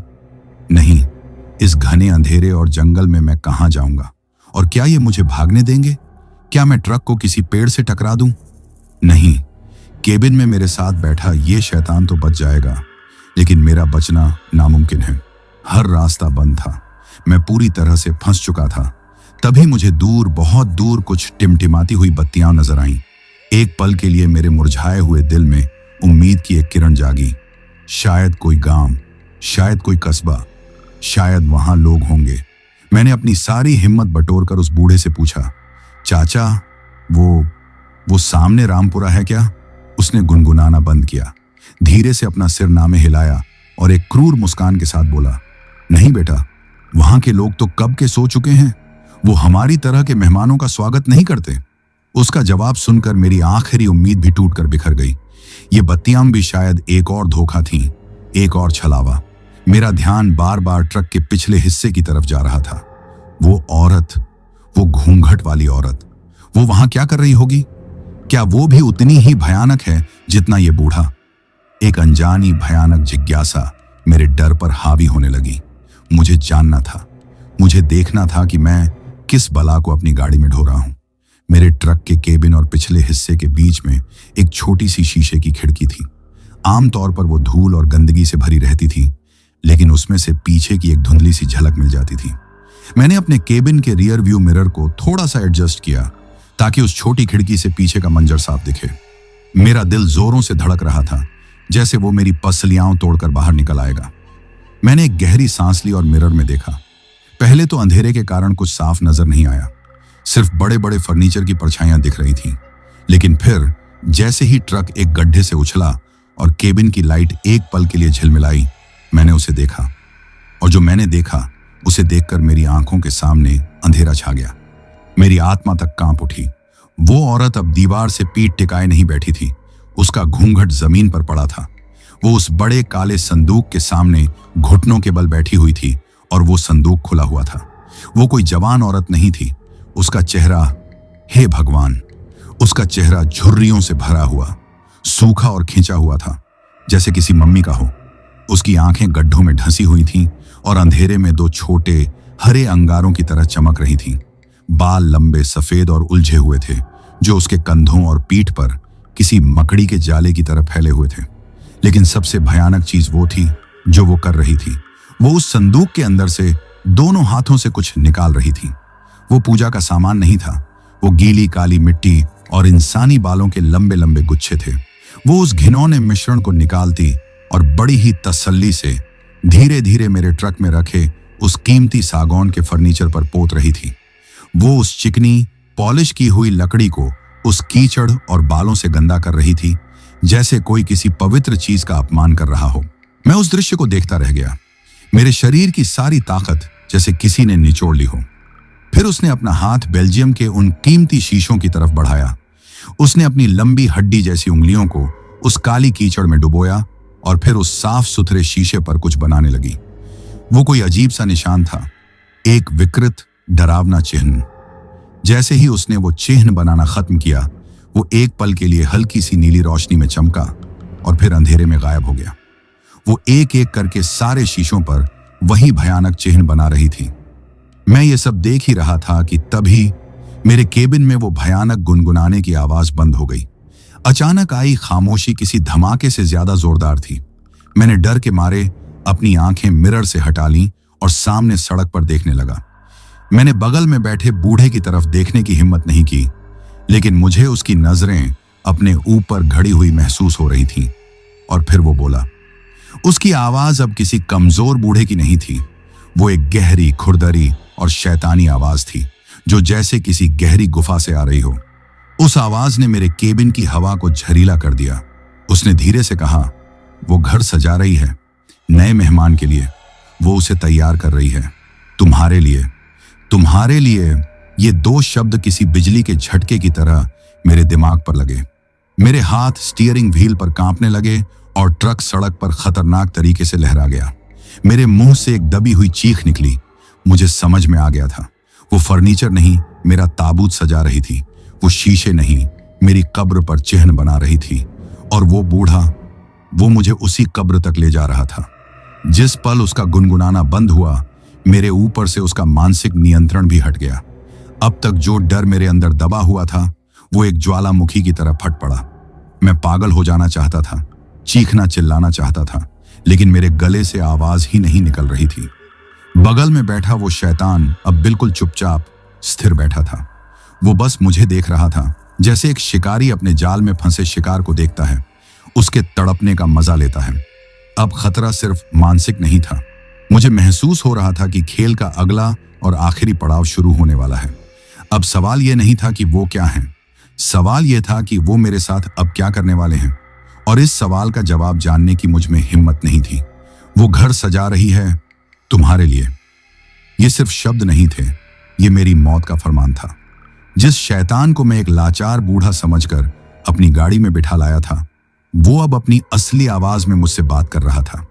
नहीं, इस घने अंधेरे और जंगल में मैं कहां जाऊंगा? और क्या ये मुझे भागने देंगे? क्या मैं ट्रक को किसी पेड़ से टकरा दूं? नहीं, केबिन में मेरे साथ बैठा ये शैतान तो बच जाएगा, लेकिन मेरा बचना नामुमकिन है। हर रास्ता बंद था, मैं पूरी तरह से फंस चुका था। तभी मुझे दूर, बहुत दूर कुछ टिमटिमाती हुई बत्तियां नजर आईं। एक पल के लिए मेरे मुरझाए हुए दिल में उम्मीद की एक किरण जागी। शायद कोई गांव, शायद कोई कस्बा, शायद वहां लोग होंगे। मैंने अपनी सारी हिम्मत बटोरकर उस बूढ़े से पूछा, चाचा, वो सामने रामपुरा है क्या? उसने गुनगुनाना बंद किया, धीरे से अपना सिर नामे हिलाया और एक क्रूर मुस्कान के साथ बोला, नहीं बेटा, वहां के लोग तो कब के सो चुके हैं। वो हमारी तरह के मेहमानों का स्वागत नहीं करते। उसका जवाब सुनकर मेरी आखिरी उम्मीद भी टूटकर बिखर गई। ये बत्तियां भी शायद एक और धोखा थीं, एक और छलावा। मेरा ध्यान बार बार ट्रक के पिछले हिस्से की तरफ जा रहा था। वो औरत, वो घूंघट वाली औरत, वो वहां क्या कर रही होगी? क्या वो भी उतनी ही भयानक है जितना ये बूढ़ा? एक अनजानी भयानक जिज्ञासा मेरे डर पर हावी होने लगी। मुझे जानना था, मुझे देखना था कि मैं किस बला को अपनी गाड़ी में ढो रहा हूं। मेरे ट्रक के केबिन और पिछले हिस्से के बीच में एक छोटी सी शीशे की खिड़की थी। आमतौर पर वो धूल और गंदगी से भरी रहती थी, लेकिन उसमें से पीछे की एक धुंधली सी झलक मिल जाती थी। मैंने अपने केबिन के रियर व्यू मिरर को थोड़ा सा एडजस्ट किया ताकि उस छोटी खिड़की से पीछे का मंजर साफ दिखे। मेरा दिल जोरों से धड़क रहा था, जैसे वो मेरी पसलियां तोड़कर बाहर निकल आएगा। मैंने एक गहरी सांस ली और मिरर में देखा। पहले तो अंधेरे के कारण कुछ साफ नजर नहीं आया, सिर्फ बड़े बड़े फर्नीचर की परछाइयां दिख रही थीं। लेकिन फिर जैसे ही ट्रक एक गड्ढे से उछला और केबिन की लाइट एक पल के लिए झिलमिलाई, मैंने उसे देखा। और जो मैंने देखा उसे देखकर मेरी आंखों के सामने अंधेरा छा गया। मेरी आत्मा तक कांप उठी। वो औरत अब दीवार से पीठ टिकाए नहीं बैठी थी, उसका घूंघट जमीन पर पड़ा था। वो उस बड़े काले संदूक के सामने घुटनों के बल बैठी हुई थी और वो संदूक खुला हुआ था। वो कोई जवान औरत नहीं थी। उसका चेहरा, हे भगवान, उसका चेहरा झुर्रियों से भरा हुआ, सूखा और खिंचा हुआ था, जैसे किसी मम्मी का हो। उसकी आंखें गड्ढों में ढंसी हुई थीं और अंधेरे में दो छोटे हरे अंगारों की तरह चमक रही थीं। बाल लंबे, सफेद और उलझे हुए थे, जो उसके कंधों और पीठ पर किसी मकड़ी के जाले की तरह फैले हुए थे। लेकिन सबसे भयानक चीज वो थी जो वो कर रही थी। वो उस संदूक के अंदर से दोनों हाथों से कुछ निकाल रही थी। वो पूजा का सामान नहीं था, वो गीली काली मिट्टी और इंसानी बालों के लंबे लंबे गुच्छे थे। वो उस घिनौने मिश्रण को निकालती और बड़ी ही तसल्ली से धीरे धीरे मेरे ट्रक में रखे उस कीमती सागौन के फर्नीचर पर पोत रही थी। वो उस चिकनी पॉलिश की हुई लकड़ी को उस कीचड़ और बालों से गंदा कर रही थी, जैसे कोई किसी पवित्र चीज का अपमान कर रहा हो। मैं उस दृश्य को देखता रह गया। मेरे शरीर की सारी ताकत जैसे किसी ने निचोड़ ली हो। फिर उसने अपना हाथ बेल्जियम के उन कीमती शीशों की तरफ बढ़ाया। उसने अपनी लंबी हड्डी जैसी उंगलियों को उस काली कीचड़ में डुबोया और फिर उस साफ सुथरे शीशे पर कुछ बनाने लगी। वो कोई अजीब सा निशान था, एक विकृत डरावना चिन्ह। जैसे ही उसने वो चिन्ह बनाना खत्म किया, वो एक पल के लिए हल्की सी नीली रोशनी में चमका और फिर अंधेरे में गायब हो गया। वो एक एक करके सारे शीशों पर वही भयानक चिन्ह बना रही थी। मैं ये सब देख ही रहा था कि तभी मेरे केबिन में वो भयानक गुनगुनाने की आवाज बंद हो गई। अचानक आई खामोशी किसी धमाके से ज्यादा जोरदार थी। मैंने डर के मारे अपनी आंखें मिरर से हटा लीं और सामने सड़क पर देखने लगा। मैंने बगल में बैठे बूढ़े की तरफ देखने की हिम्मत नहीं की, लेकिन मुझे उसकी नजरें अपने ऊपर घड़ी हुई महसूस हो रही थीं। और फिर वो बोला। उसकी आवाज अब किसी कमजोर बूढ़े की नहीं थी। वो एक गहरी, खुरदरी और शैतानी आवाज थी, जो जैसे किसी गहरी गुफा से आ रही हो। उस आवाज ने मेरे केबिन की हवा को झरीला कर दिया। उसने धीरे से कहा, वो घर सजा रही है, नए मेहमान के लिए। वो उसे तैयार कर रही है, तुम्हारे लिए, तुम्हारे लिए। ये दो शब्द किसी बिजली के झटके की तरह मेरे दिमाग पर लगे। मेरे हाथ स्टीयरिंग व्हील पर कांपने लगे और ट्रक सड़क पर खतरनाक तरीके से लहरा गया। मेरे मुंह से एक दबी हुई चीख निकली। मुझे समझ में आ गया था, वो फर्नीचर नहीं मेरा ताबूत सजा रही थी, वो शीशे नहीं मेरी कब्र पर चिन्ह बना रही थी। और वो बूढ़ा, वो मुझे उसी कब्र तक ले जा रहा था। जिस पल उसका गुनगुनाना बंद हुआ, मेरे ऊपर से उसका मानसिक नियंत्रण भी हट गया। अब तक जो डर मेरे अंदर दबा हुआ था, वो एक ज्वालामुखी की तरह फट पड़ा। मैं पागल हो जाना चाहता था, चीखना चिल्लाना चाहता था, लेकिन मेरे गले से आवाज ही नहीं निकल रही थी। बगल में बैठा वो शैतान अब बिल्कुल चुपचाप स्थिर बैठा था। वो बस मुझे देख रहा था, जैसे एक शिकारी अपने जाल में फंसे शिकार को देखता है, उसके तड़पने का मजा लेता है। अब खतरा सिर्फ मानसिक नहीं था। मुझे महसूस हो रहा था कि खेल का अगला और आखिरी पड़ाव शुरू होने वाला है। अब सवाल यह नहीं था कि वो क्या है, सवाल यह था कि वो मेरे साथ अब क्या करने वाले हैं। और इस सवाल का जवाब जानने की मुझ में हिम्मत नहीं थी। वो घर सजा रही है, तुम्हारे लिए। ये सिर्फ शब्द नहीं थे, ये मेरी मौत का फरमान था। जिस शैतान को मैं एक लाचार बूढ़ा समझकर अपनी गाड़ी में बिठा लाया था, वो अब अपनी असली आवाज में मुझसे बात कर रहा था।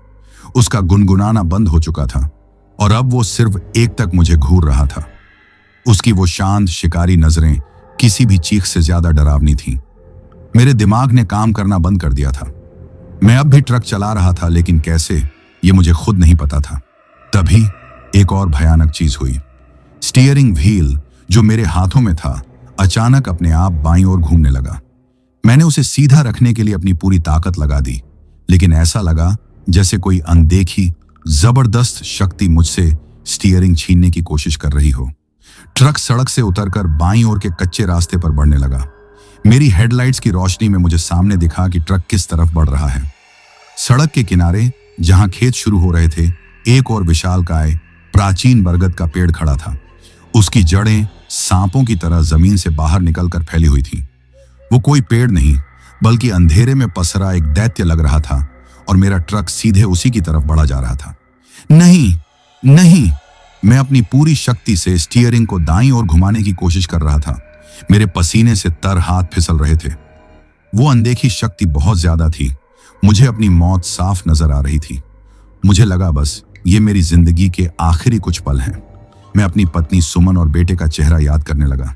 उसका गुनगुनाना बंद हो चुका था और अब वो सिर्फ एक तक मुझे घूर रहा था। उसकी वो शांत शिकारी नजरें किसी भी चीख से ज्यादा डरावनी थीं। मेरे दिमाग ने काम करना बंद कर दिया था। मैं अब भी ट्रक चला रहा था, लेकिन कैसे ये मुझे खुद नहीं पता था। तभी एक और भयानक चीज हुई। स्टीयरिंग व्हील जो मेरे हाथों में था अचानक अपने आप बाईं ओर घूमने लगा। मैंने उसे सीधा रखने के लिए अपनी पूरी ताकत लगा दी, लेकिन ऐसा लगा जैसे कोई अनदेखी जबरदस्त शक्ति मुझसे स्टीयरिंग छीनने की कोशिश कर रही हो। ट्रक सड़क से उतरकर बाईं ओर के कच्चे रास्ते पर बढ़ने लगा। मेरी हेडलाइट्स की रोशनी में मुझे सामने दिखा कि ट्रक किस तरफ बढ़ रहा है। सड़क के किनारे जहां खेत शुरू हो रहे थे, एक और विशालकाय प्राचीन बरगद का पेड़ खड़ा था। उसकी जड़ें सांपों की तरह जमीन से बाहर निकलकर फैली हुई थीं। वो कोई पेड़ नहीं बल्कि अंधेरे में पसरा एक दैत्य लग रहा था और मेरा ट्रक सीधे उसी की तरफ बढ़ा जा रहा था। नहीं नहीं, मैं अपनी पूरी शक्ति से स्टीयरिंग को दाईं ओर घुमाने की कोशिश कर रहा था। मेरे पसीने से तर हाथ फिसल रहे थे। वो अनदेखी शक्ति बहुत ज्यादा थी। मुझे अपनी मौत साफ नजर आ रही थी। मुझे लगा बस ये मेरी जिंदगी के आखिरी कुछ पल हैं। मैं अपनी पत्नी सुमन और बेटे का चेहरा याद करने लगा।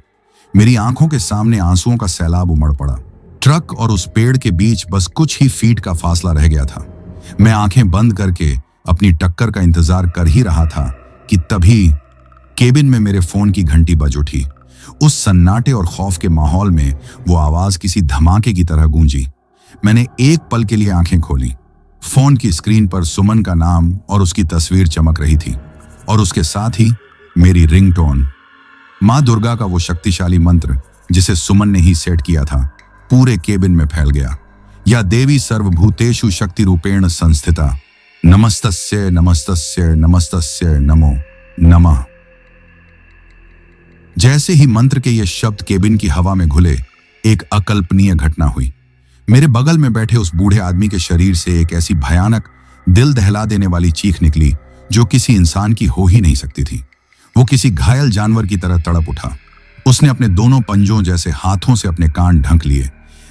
मेरी आंखों के सामने आंसुओं का सैलाब उमड़ पड़ा। ट्रक और उस पेड़ के बीच बस कुछ ही फीट का फासला रह गया था। मैं आंखें बंद करके अपनी टक्कर का इंतजार कर ही रहा था कि तभी केबिन में मेरे फोन की घंटी बज उठी। उस सन्नाटे और खौफ के माहौल में वो आवाज किसी धमाके की तरह गूंजी। मैंने एक पल के लिए आंखें खोली। फोन की स्क्रीन पर सुमन का नाम और उसकी तस्वीर चमक रही थी और उसके साथ ही मेरी रिंगटोन। मां दुर्गा का वो शक्तिशाली मंत्र जिसे सुमन ने ही सेट किया था पूरे केबिन में फैल गया। या देवी सर्वभूतेषु शक्ति रूपेण संस्थिता, नमस्तस्य नमस्तस्य नमस्तस्य नमो नमः। जैसे ही मंत्र के ये शब्द केबिन की हवा में घुले, एक अकल्पनीय घटना हुई। मेरे बगल में बैठे उस बूढ़े आदमी के शरीर से एक ऐसी भयानक, दिल दहला देने वाली चीख निकली जो किसी इंसान की हो ही नहीं सकती थी। वो किसी घायल जानवर की तरह तड़प उठा। उसने अपने दोनों पंजों जैसे हाथों से अपने कान ढक लिए,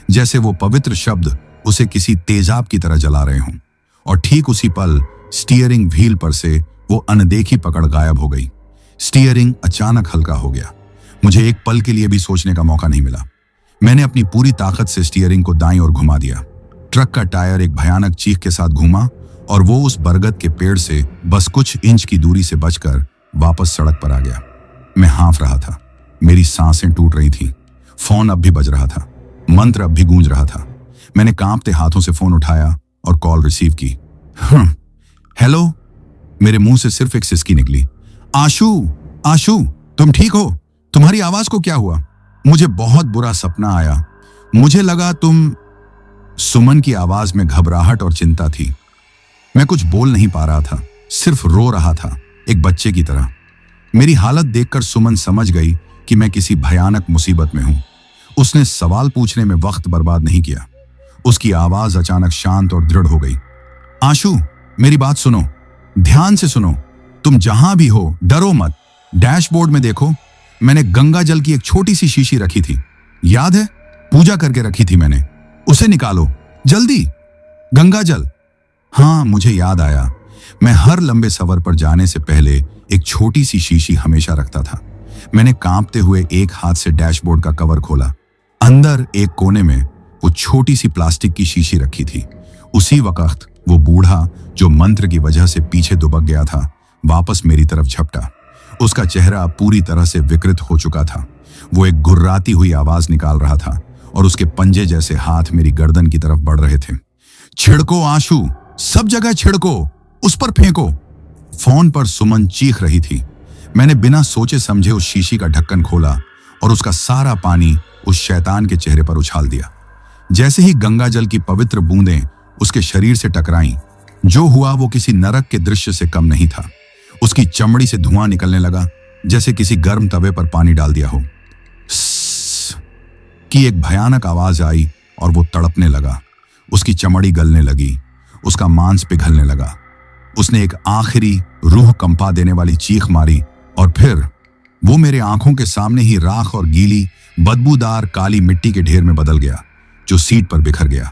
जैसे वो पवित्र शब्द उसे किसी तेजाब की तरह जला रहे हों। और ठीक उसी पल स्टीयरिंग व्हील पर से वो अनदेखी पकड़ गायब हो गई। स्टीयरिंग अचानक हल्का हो गया। मुझे एक पल के लिए भी सोचने का मौका नहीं मिला। मैंने अपनी पूरी ताकत से स्टीयरिंग को दाईं ओर घुमा दिया। ट्रक का टायर एक भयानक चीख के साथ घूमा और वो उस बरगद के पेड़ से बस कुछ इंच की दूरी से बचकर वापस सड़क पर आ गया। मैं हाँफ रहा था। मेरी सांसें टूट रही थीं। फोन अब भी बज रहा था। मंत्र अब भी गूंज रहा था। मैंने कांपते हाथों से फोन उठाया और कॉल रिसीव की। हेलो। मेरे मुंह से सिर्फ एक सिसकी निकली। आशु, आशु, तुम ठीक हो? तुम्हारी आवाज को क्या हुआ? मुझे बहुत बुरा सपना आया। मुझे लगा तुम। सुमन की आवाज में घबराहट और चिंता थी। मैं कुछ बोल नहीं पा रहा था, सिर्फ रो रहा था, एक बच्चे की तरह। मेरी हालत देखकर सुमन समझ गई कि मैं किसी भयानक मुसीबत में हूं। उसने सवाल पूछने में वक्त बर्बाद नहीं किया। उसकी आवाज अचानक शांत और दृढ़ हो गई। आशु, मेरी बात सुनो, ध्यान से सुनो। तुम जहां भी हो, डरो मत। डैशबोर्ड में देखो, मैंने गंगा जल की एक छोटी सी शीशी रखी थी। याद है? पूजा करके रखी थी मैंने। उसे निकालो, जल्दी। गंगा जल। हाँ, मुझे याद आया। मैं हर लंबे सफर पर जाने से पहले एक छोटी सी शीशी हमेशा रखता था। मैंने कांपते हुए एक हाथ से डैशबोर्ड का कवर खोला। अंदर एक कोने में वो छोटी सी प्लास्टिक की शीशी रखी थी। उसी वक्त वो बूढ़ा जो मंत्र की वजह से पीछे दुबक गया था, वापस मेरी तरफ झपटा। उसका चेहरा पूरी तरह से विकृत हो चुका था। वो एक गुर्राती हुई आवाज निकाल रहा था और उसके पंजे जैसे हाथ मेरी गर्दन की तरफ बढ़ रहे थे। छिड़को आशु, सब जगह छिड़को, उस पर फेंको। फोन पर सुमन चीख रही थी। मैंने बिना सोचे समझे उस शीशी का ढक्कन खोला और उसका सारा पानी उस शैतान के चेहरे पर उछाल दिया। जैसे ही गंगा जल की पवित्र बूंदें उसके शरीर से टकराईं, जो हुआ वो किसी नरक के दृश्य से कम नहीं था। उसकी चमड़ी से धुआं निकलने लगा, जैसे किसी गर्म तवे पर पानी डाल दिया हो। की एक भयानक आवाज आई और वो तड़पने लगा। उसकी चमड़ी गलने लगी, उसका मांस पिघलने लगा। उसने एक आखिरी रूह कंपा देने वाली चीख मारी और फिर वो मेरे आंखों के सामने ही राख और गीली बदबूदार काली मिट्टी के ढेर में बदल गया, जो सीट पर बिखर गया।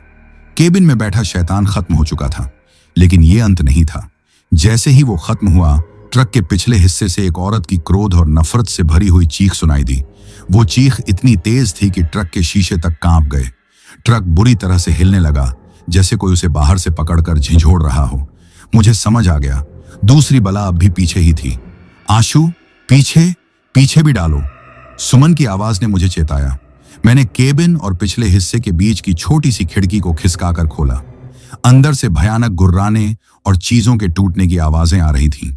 केबिन में बैठा शैतान खत्म हो चुका था। लेकिन ये अंत नहीं था। जैसे ही वो खत्म हुआ, ट्रक के पिछले हिस्से से एक औरत की क्रोध और नफरत से भरी हुई चीख सुनाई दी। वो चीख इतनी तेज थी कि ट्रक के शीशे तक कांप गए। ट्रक बुरी तरह से हिलने लगा, जैसे कोई उसे बाहर से पकड़कर झिझोड़ रहा हो। मुझे समझ आ गया, दूसरी बला अब भी पीछे ही थी। आशु, पीछे पीछे भी डालो, सुमन की आवाज ने मुझे चेताया। मैंने केबिन और पिछले हिस्से के बीच की छोटी सी खिड़की को खिसकाकर खोला। अंदर से भयानक गुर्राने और चीजों के टूटने की आवाजें आ रही थीं।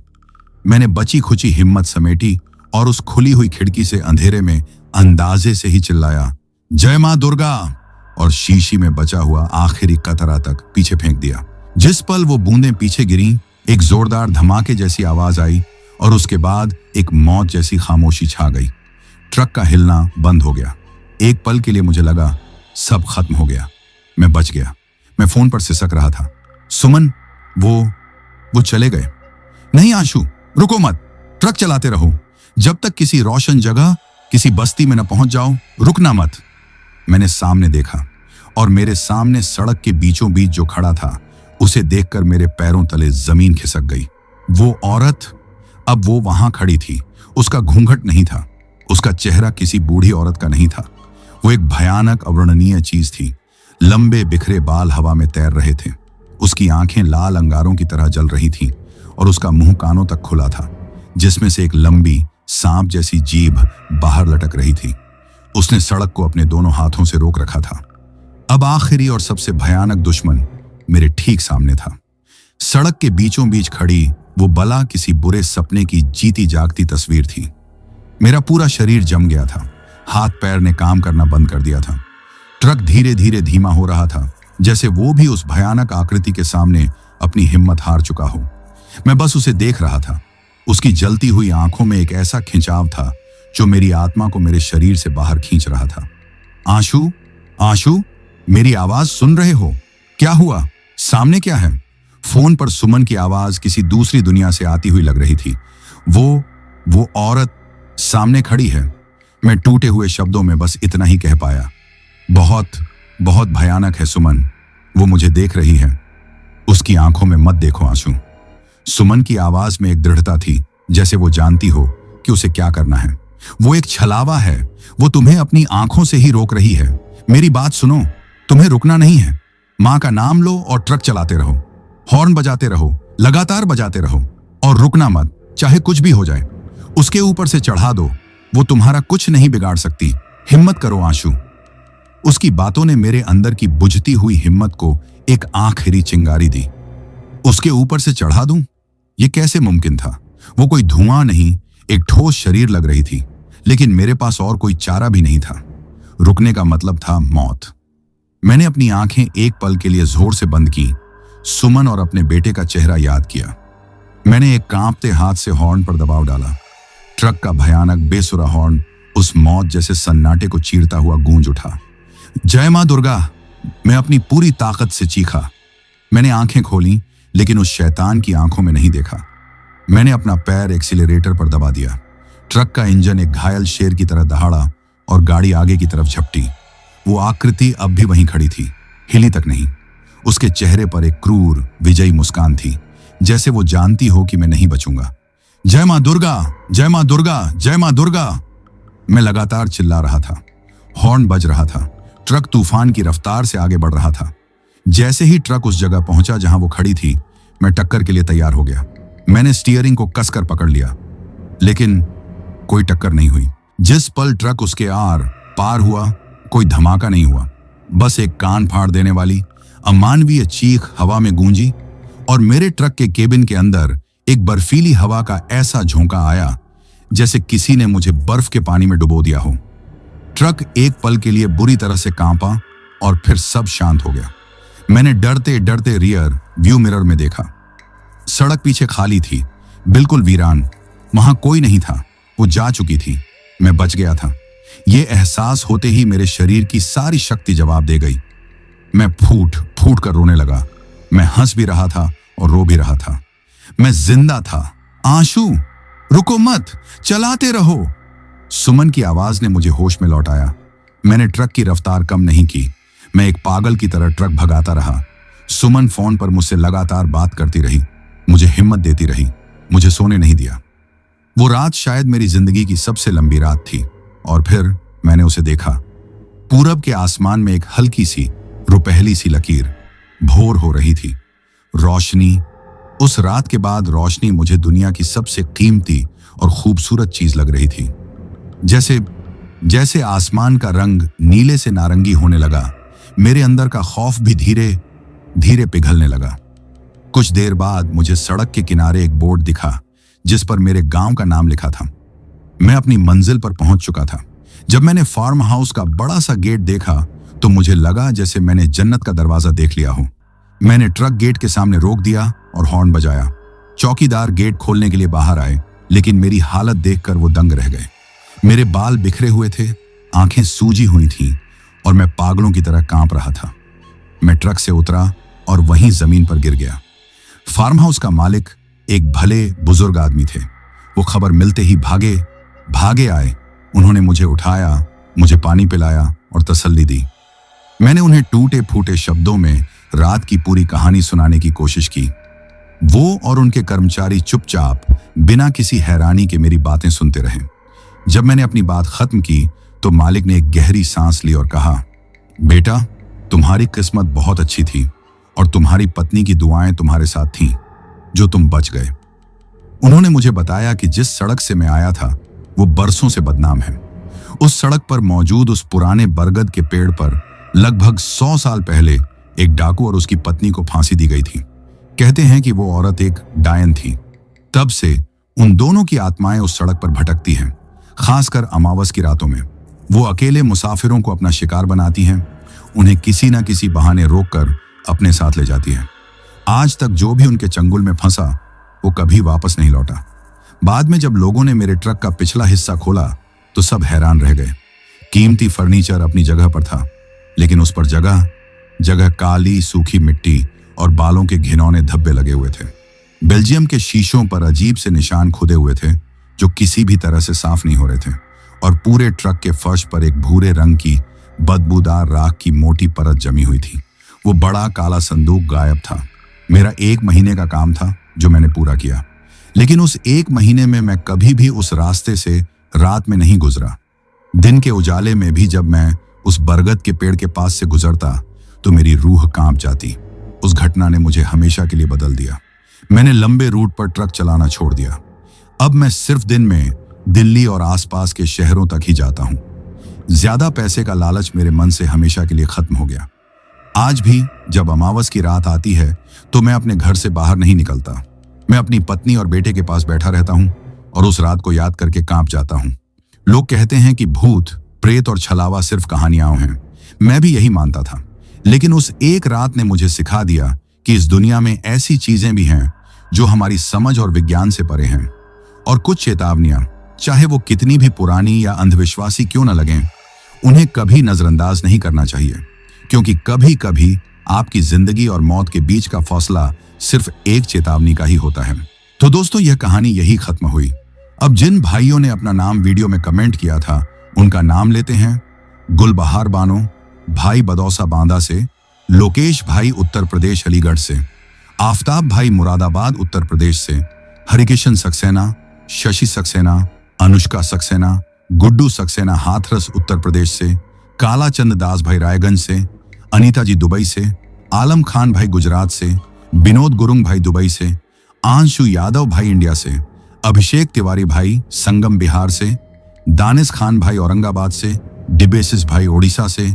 मैंने बची खुची हिम्मत समेटी और उस खुली हुई खिड़की से अंधेरे में अंदाजे से ही चिल्लाया, जय मां दुर्गा, और शीशी में बचा हुआ आखिरी कतरा तक पीछे फेंक दिया। जिस पल वो बूंदें पीछे गिरी, एक जोरदार धमाके जैसी आवाज आई और उसके बाद एक मौत जैसी खामोशी छा गई। ट्रक का हिलना बंद हो गया। एक पल के लिए मुझे लगा सब खत्म हो गया, मैं बच गया। मैं फोन पर सिसक रहा था, सुमन, वो चले गए। नहीं आशु, रुको मत, ट्रक चलाते रहो जब तक किसी रोशन जगह, किसी बस्ती में न पहुंच जाओ, रुकना मत। मैंने सामने देखा और मेरे सामने सड़क के बीचों बीच जो खड़ा था, उसे देखकर मेरे पैरों तले जमीन खिसक गई। वो औरत, अब वो वहां खड़ी थी। उसका घूंघट नहीं था, उसका चेहरा किसी बूढ़ी औरत का नहीं था। वो एक भयानक अवर्णनीय चीज थी। लंबे बिखरे बाल हवा में तैर रहे थे, उसकी आंखें लाल अंगारों की तरह जल रही थीं और उसका मुंह कानों तक खुला था, जिसमें से एक लंबी सांप जैसी जीभ बाहर लटक रही थी। उसने सड़क को अपने दोनों हाथों से रोक रखा था। अब आखिरी और सबसे भयानक दुश्मन मेरे ठीक सामने था। सड़क के बीचों बीच खड़ी वो बला किसी बुरे सपने की जीती जागती तस्वीर थी। मेरा पूरा शरीर जम गया था, हाथ पैर ने काम करना बंद कर दिया था। ट्रक धीरे धीरे धीमा हो रहा था, जैसे वो भी उस भयानक आकृति के सामने अपनी हिम्मत हार चुका हो। मैं बस उसे देख रहा था। उसकी जलती हुई आंखों में एक ऐसा खिंचाव था जो मेरी आत्मा को मेरे शरीर से बाहर खींच रहा था। आशु, आशु, मेरी आवाज सुन रहे हो? क्या हुआ? सामने क्या है? फोन पर सुमन की आवाज किसी दूसरी दुनिया से आती हुई लग रही थी। वो औरत सामने खड़ी है। मैं टूटे हुए शब्दों में बस इतना ही कह पाया, बहुत बहुत भयानक है सुमन, वो मुझे देख रही है। उसकी आंखों में मत देखो आंसू। सुमन की आवाज में एक दृढ़ता थी, जैसे वो जानती हो कि उसे क्या करना है। वो एक छलावा है, वो तुम्हें अपनी आंखों से ही रोक रही है। मेरी बात सुनो, तुम्हें रुकना नहीं है। मां का नाम लो और ट्रक चलाते रहो, हॉर्न बजाते रहो, लगातार बजाते रहो और रुकना मत, चाहे कुछ भी हो जाए। उसके ऊपर से चढ़ा दो, वो तुम्हारा कुछ नहीं बिगाड़ सकती। हिम्मत करो आशु। उसकी बातों ने मेरे अंदर की बुझती हुई हिम्मत को एक आखिरी चिंगारी दी। उसके ऊपर से चढ़ा दूं? ये कैसे मुमकिन था? वो कोई धुआं नहीं, एक ठोस शरीर लग रही थी, लेकिन मेरे पास और कोई चारा भी नहीं था। रुकने का मतलब था मौत। मैंने अपनी आंखें एक पल के लिए जोर से बंद की, सुमन और अपने बेटे का चेहरा याद किया। मैंने एक कांपते हाथ से हॉर्न पर दबाव डाला। ट्रक का भयानक बेसुरा हॉर्न उस मौत जैसे सन्नाटे को चीरता हुआ गूंज उठा। जय मां दुर्गा, मैं अपनी पूरी ताकत से चीखा। मैंने आंखें खोली, लेकिन उस शैतान की आंखों में नहीं देखा। मैंने अपना पैर एक्सीलरेटर पर दबा दिया। ट्रक का इंजन एक घायल शेर की तरह दहाड़ा और गाड़ी आगे की तरफ झपटी। वो आकृति अब भी वहीं खड़ी थी, हिली तक नहीं। उसके चेहरे पर एक क्रूर विजयी मुस्कान थी, जैसे वो जानती हो कि मैं नहीं बचूंगा। जय मां दुर्गा, जय मां दुर्गा, जय मां दुर्गा, मैं लगातार चिल्ला रहा था। हॉर्न बज रहा था। ट्रक तूफान की रफ्तार से आगे बढ़ रहा था। जैसे ही ट्रक उस जगह पहुंचा जहां वो खड़ी थी, मैं टक्कर के लिए तैयार हो गया। मैंने स्टीयरिंग को कसकर पकड़ लिया, लेकिन कोई टक्कर नहीं हुई। जिस पल ट्रक उसके आर पार हुआ, कोई धमाका नहीं हुआ, बस एक कान फाड़ देने वाली अमानवीय चीख हवा में गूंजी और मेरे ट्रक के केबिन के अंदर एक बर्फीली हवा का ऐसा झोंका आया जैसे किसी ने मुझे बर्फ के पानी में डुबो दिया हो। ट्रक एक पल के लिए बुरी तरह से कांपा और फिर सब शांत हो गया। मैंने डरते डरते रियर व्यू मिरर में देखा। सड़क पीछे खाली थी, बिल्कुल वीरान। वहां कोई नहीं था, वो जा चुकी थी। मैं बच गया था। ये एहसास होते ही मेरे शरीर की सारी शक्ति जवाब दे गई। मैं फूट फूट कर रोने लगा। मैं हंस भी रहा था और रो भी रहा था। मैं जिंदा था। आशु, रुको मत, चलाते रहो। सुमन की आवाज ने मुझे होश में लौटाया। मैंने ट्रक की रफ्तार कम नहीं की। मैं एक पागल की तरह ट्रक भगाता रहा। सुमन फोन पर मुझसे लगातार बात करती रही, मुझे हिम्मत देती रही, मुझे सोने नहीं दिया। वो रात शायद मेरी जिंदगी की सबसे लंबी रात थी। और फिर मैंने उसे देखा। पूरब के आसमान में एक हल्की सी रुपहली सी लकीर भोर हो रही थी। रोशनी, उस रात के बाद रोशनी मुझे दुनिया की सबसे कीमती और खूबसूरत चीज लग रही थी। जैसे जैसे आसमान का रंग नीले से नारंगी होने लगा, मेरे अंदर का खौफ भी धीरे धीरे पिघलने लगा। कुछ देर बाद मुझे सड़क के किनारे एक बोर्ड दिखा जिस पर मेरे गांव का नाम लिखा था। मैं अपनी मंजिल पर पहुंच चुका था। जब मैंने फार्म हाउस का बड़ा सा गेट देखा तो मुझे लगा जैसे मैंने जन्नत का दरवाजा देख लिया हो। मैंने ट्रक गेट के सामने रोक दिया और हॉर्न बजाया। चौकीदार गेट खोलने के लिए बाहर आए, लेकिन मेरी हालत देखकर वो दंग रह गए। मेरे बाल बिखरे हुए थे, आंखें सूजी हुई थीं और मैं पागलों की तरह कांप रहा था। मैं ट्रक से उतरा और वहीं जमीन पर गिर गया। फार्म हाउस का मालिक एक भले बुजुर्ग आदमी थे। वो खबर मिलते ही भागे आए। उन्होंने मुझे उठाया, मुझे पानी पिलाया और तसल्ली दी। मैंने उन्हें टूटे फूटे शब्दों में रात की पूरी कहानी सुनाने की कोशिश की। वो और उनके कर्मचारी चुपचाप बिना किसी हैरानी के मेरी बातें सुनते रहे। जब मैंने अपनी बात खत्म की तो मालिक ने एक गहरी सांस ली और कहा, बेटा, तुम्हारी किस्मत बहुत अच्छी थी और तुम्हारी पत्नी की दुआएं तुम्हारे साथ थीं जो तुम बच गए। उन्होंने मुझे बताया कि जिस सड़क से मैं आया था वो बरसों से बदनाम है। उस सड़क पर मौजूद उस पुराने बरगद के पेड़ पर लगभग 100 साल पहले एक डाकू और उसकी पत्नी को फांसी दी गई थी। कहते हैं कि वो औरत एक डायन थी। तब से उन दोनों की आत्माएं उस सड़क पर भटकती हैं, खासकर अमावस की रातों में। वो अकेले मुसाफिरों को अपना शिकार बनाती हैं, उन्हें किसी न किसी बहाने रोककर अपने साथ ले जाती हैं। आज तक जो भी उनके चंगुल में फंसा वो कभी वापस नहीं लौटा। बाद में जब लोगों ने मेरे ट्रक का पिछला हिस्सा खोला तो सब हैरान रह गए। कीमती फर्नीचर अपनी जगह पर था, लेकिन उस पर जगह जगह काली सूखी मिट्टी और बालों के घिनौने धब्बे लगे हुए थे। बेल्जियम के शीशों पर अजीब से निशान खुदे हुए थे जो किसी भी तरह से साफ नहीं हो रहे थे, और पूरे ट्रक के फर्श पर एक भूरे रंग की बदबूदार राख की मोटी परत जमी हुई थी। वो बड़ा काला संदूक गायब था। मेरा 1 महीने का काम था जो मैंने पूरा किया, लेकिन उस 1 महीने में मैं कभी भी उस रास्ते से रात में नहीं गुजरा। दिन के उजाले में भी जब मैं उस बरगद के पेड़ के पास से गुजरता तो मेरी रूह कांप जाती। उस घटना ने मुझे हमेशा के लिए बदल दिया। मैंने लंबे रूट पर ट्रक चलाना छोड़ दिया। अब मैं सिर्फ दिन में दिल्ली और आसपास के शहरों तक ही जाता हूं। ज्यादा पैसे का लालच मेरे मन से हमेशा के लिए खत्म हो गया। आज भी जब अमावस की रात आती है तो मैं अपने घर से बाहर नहीं निकलता। मैं अपनी पत्नी और बेटे के पास बैठा रहता हूं और उस रात को याद करके कांप जाता हूं। लोग कहते हैं कि भूत, प्रेत और छलावा सिर्फ कहानियां हैं। मैं भी यही मानता था, लेकिन उस एक रात ने मुझे सिखा दिया कि इस दुनिया में ऐसी चीजें भी हैं जो हमारी समझ और विज्ञान से परे हैं। और कुछ चेतावनियां, चाहे वो कितनी भी पुरानी या अंधविश्वासी क्यों न लगें, उन्हें कभी नजरअंदाज नहीं करना चाहिए, क्योंकि कभी कभी आपकी जिंदगी और मौत के बीच का फैसला सिर्फ एक चेतावनी का ही होता है। तो दोस्तों, यह कहानी यही खत्म हुई। अब जिन भाइयों ने अपना नाम वीडियो में कमेंट किया था उनका नाम लेते हैं। गुलबहार बानो भाई बदौसा बांदा से, लोकेश भाई उत्तर प्रदेश अलीगढ़ से, आफताब भाई मुरादाबाद उत्तर प्रदेश से, हरिकिशन सक्सेना, शशि सक्सेना, अनुष्का सक्सेना, गुड्डू सक्सेना हाथरस उत्तर प्रदेश से, काला चंद दास भाई रायगंज से, अनीता जी दुबई से, आलम खान भाई गुजरात से, विनोद गुरुंग भाई दुबई से, आंशु यादव भाई इंडिया से, अभिषेक तिवारी भाई संगम बिहार से, दानिश खान भाई औरंगाबाद से, डिबेसिस भाई ओडिशा से,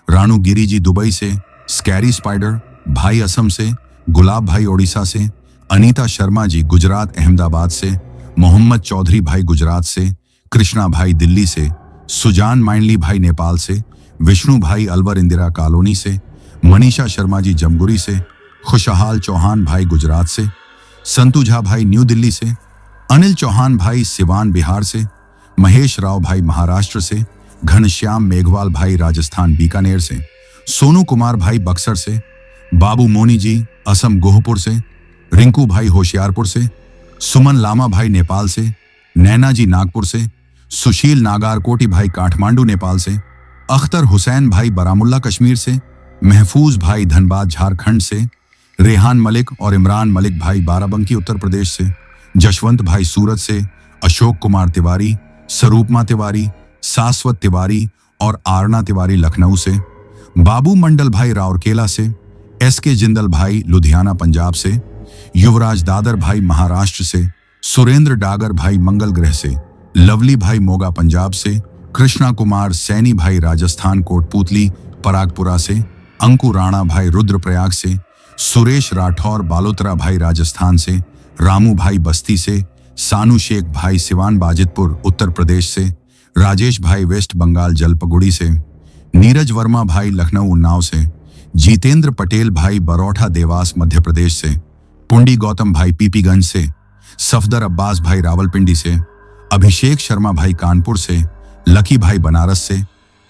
रानू गिरी जी दुबई से, स्कैरी स्पाइडर भाई असम से, गुलाब भाई ओडिशा से, अनीता शर्मा जी गुजरात अहमदाबाद से, मोहम्मद चौधरी भाई गुजरात से, कृष्णा भाई दिल्ली से, सुजान माइनली भाई नेपाल से, विष्णु भाई अलवर इंदिरा कॉलोनी से, मनीषा शर्मा जी जमगुरी से, खुशहाल चौहान भाई गुजरात से, संतु झा भाई न्यू दिल्ली से, अनिल चौहान भाई सिवान बिहार से, महेश राव भाई महाराष्ट्र से, घनश्याम मेघवाल भाई राजस्थान बीकानेर से, सोनू कुमार भाई बक्सर से, बाबू मोनी जी असम गोहपुर से, रिंकू भाई होशियारपुर से, सुमन लामा भाई नेपाल से, नैना जी नागपुर से, सुशील नागारकोटी भाई काठमांडू नेपाल से, अख्तर हुसैन भाई बारामुल्ला कश्मीर से, महफूज भाई धनबाद झारखंड से, रेहान मलिक और इमरान मलिक भाई बाराबंकी उत्तर प्रदेश से, जशवंत भाई सूरत से, अशोक कुमार तिवारी, स्वरूपमा तिवारी, शाश्वत तिवारी और आरना तिवारी लखनऊ से, बाबू मंडल भाई राउरकेला से, एसके जिंदल भाई लुधियाना पंजाब से, युवराज दादर भाई महाराष्ट्र से, सुरेंद्र डागर भाई मंगल ग्रह से, लवली भाई मोगा पंजाब से, कृष्णा कुमार सैनी भाई राजस्थान कोटपुतली परागपुरा से, अंकु राणा भाई रुद्रप्रयाग से, सुरेश राठौर बालोतरा भाई राजस्थान से, रामू भाई बस्ती से, सानू शेख भाई सिवान बाजितपुर उत्तर प्रदेश से, राजेश भाई वेस्ट बंगाल जलपगुड़ी से, नीरज वर्मा भाई लखनऊ उन्नाव से, जितेंद्र पटेल भाई बरौठा देवास मध्य प्रदेश से, पुंडी गौतम भाई पीपीगंज से, सफदर अब्बास भाई रावलपिंडी से, अभिषेक शर्मा भाई कानपुर से, लकी भाई बनारस से,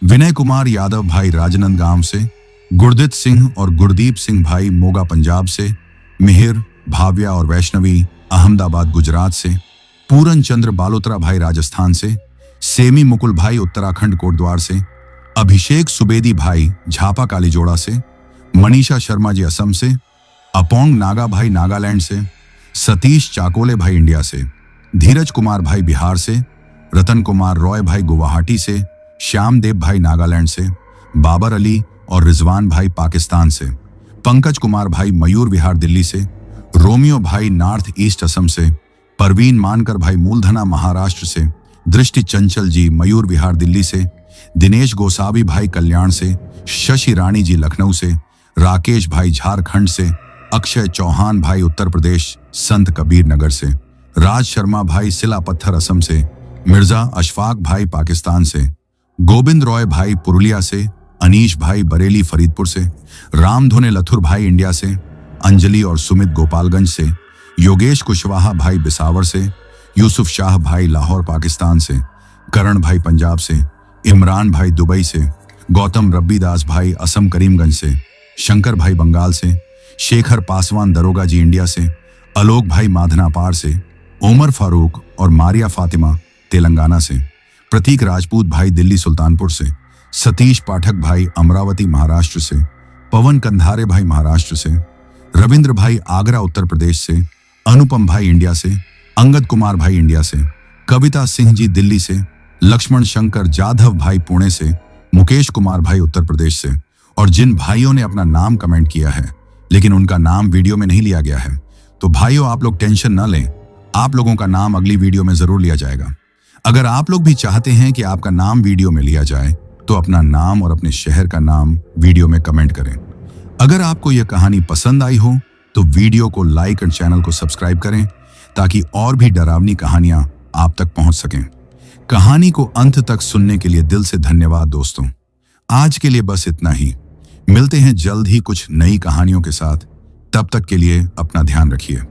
विनय कुमार यादव भाई राजनांदगांव से, गुरदीप सिंह और गुरदीप सिंह भाई मोगा पंजाब से, मिहिर भाव्या और वैष्णवी अहमदाबाद गुजरात से, पूरन चंद्र बालोतरा भाई राजस्थान से, सेमी मुकुल भाई उत्तराखंड कोटद्वार से, अभिषेक सुबेदी भाई झापा कालीजोड़ा से, मनीषा शर्मा जी असम से, अपोंग नागा भाई नागालैंड से, सतीश चाकोले भाई इंडिया से, धीरज कुमार भाई बिहार से, रतन कुमार रॉय भाई गुवाहाटी से, श्याम देव भाई नागालैंड से, बाबर अली और रिजवान भाई पाकिस्तान से, पंकज कुमार भाई मयूर विहार दिल्ली से, रोमियो भाई नॉर्थ ईस्ट असम से, परवीन मानकर भाई मूलधना महाराष्ट्र से, दृष्टि चंचल जी मयूर विहार दिल्ली से, दिनेश गोसावी भाई कल्याण से, शशि रानी जी लखनऊ से, राकेश भाई झारखंड से, अक्षय चौहान भाई उत्तर प्रदेश संत कबीर नगर से, राज शर्मा भाई सिला पत्थर असम से, मिर्जा अशफाक भाई पाकिस्तान से, गोविंद रॉय भाई पुरुलिया से, अनीश भाई बरेली फरीदपुर से, रामधोने लथुर भाई इंडिया से, अंजलि और सुमित गोपालगंज से, योगेश कुशवाहा भाई बिसावर से, यूसुफ शाह भाई लाहौर पाकिस्तान से, करण भाई पंजाब से, इमरान भाई दुबई से, गौतम रब्बीदास भाई असम करीमगंज से, शंकर भाई बंगाल से, शेखर पासवान दरोगा जी इंडिया से, आलोक भाई माधनापार से, उमर फारूक और मारिया फातिमा तेलंगाना से, प्रतीक राजपूत भाई दिल्ली सुल्तानपुर से, सतीश पाठक भाई अमरावती महाराष्ट्र से, पवन कंधारे भाई महाराष्ट्र से, रविंद्र भाई आगरा उत्तर प्रदेश से, अनुपम भाई इंडिया से, अंगद कुमार भाई इंडिया से, कविता सिंह जी दिल्ली से, लक्ष्मण शंकर जाधव भाई पुणे से, मुकेश कुमार भाई उत्तर प्रदेश से, और जिन भाइयों ने अपना नाम कमेंट किया है लेकिन उनका नाम वीडियो में नहीं लिया गया है, तो भाइयों आप लोग टेंशन न लें, आप लोगों का नाम अगली वीडियो में जरूर लिया जाएगा। अगर आप लोग भी चाहते हैं कि आपका नाम वीडियो में लिया जाए तो अपना नाम और अपने शहर का नाम वीडियो में कमेंट करें। अगर आपको यह कहानी पसंद आई हो तो वीडियो को लाइक और चैनल को सब्सक्राइब करें ताकि और भी डरावनी कहानियां आप तक पहुंच सकें। कहानी को अंत तक सुनने के लिए दिल से धन्यवाद दोस्तों। आज के लिए बस इतना ही। मिलते हैं जल्द ही कुछ नई कहानियों के साथ। तब तक के लिए अपना ध्यान रखिए।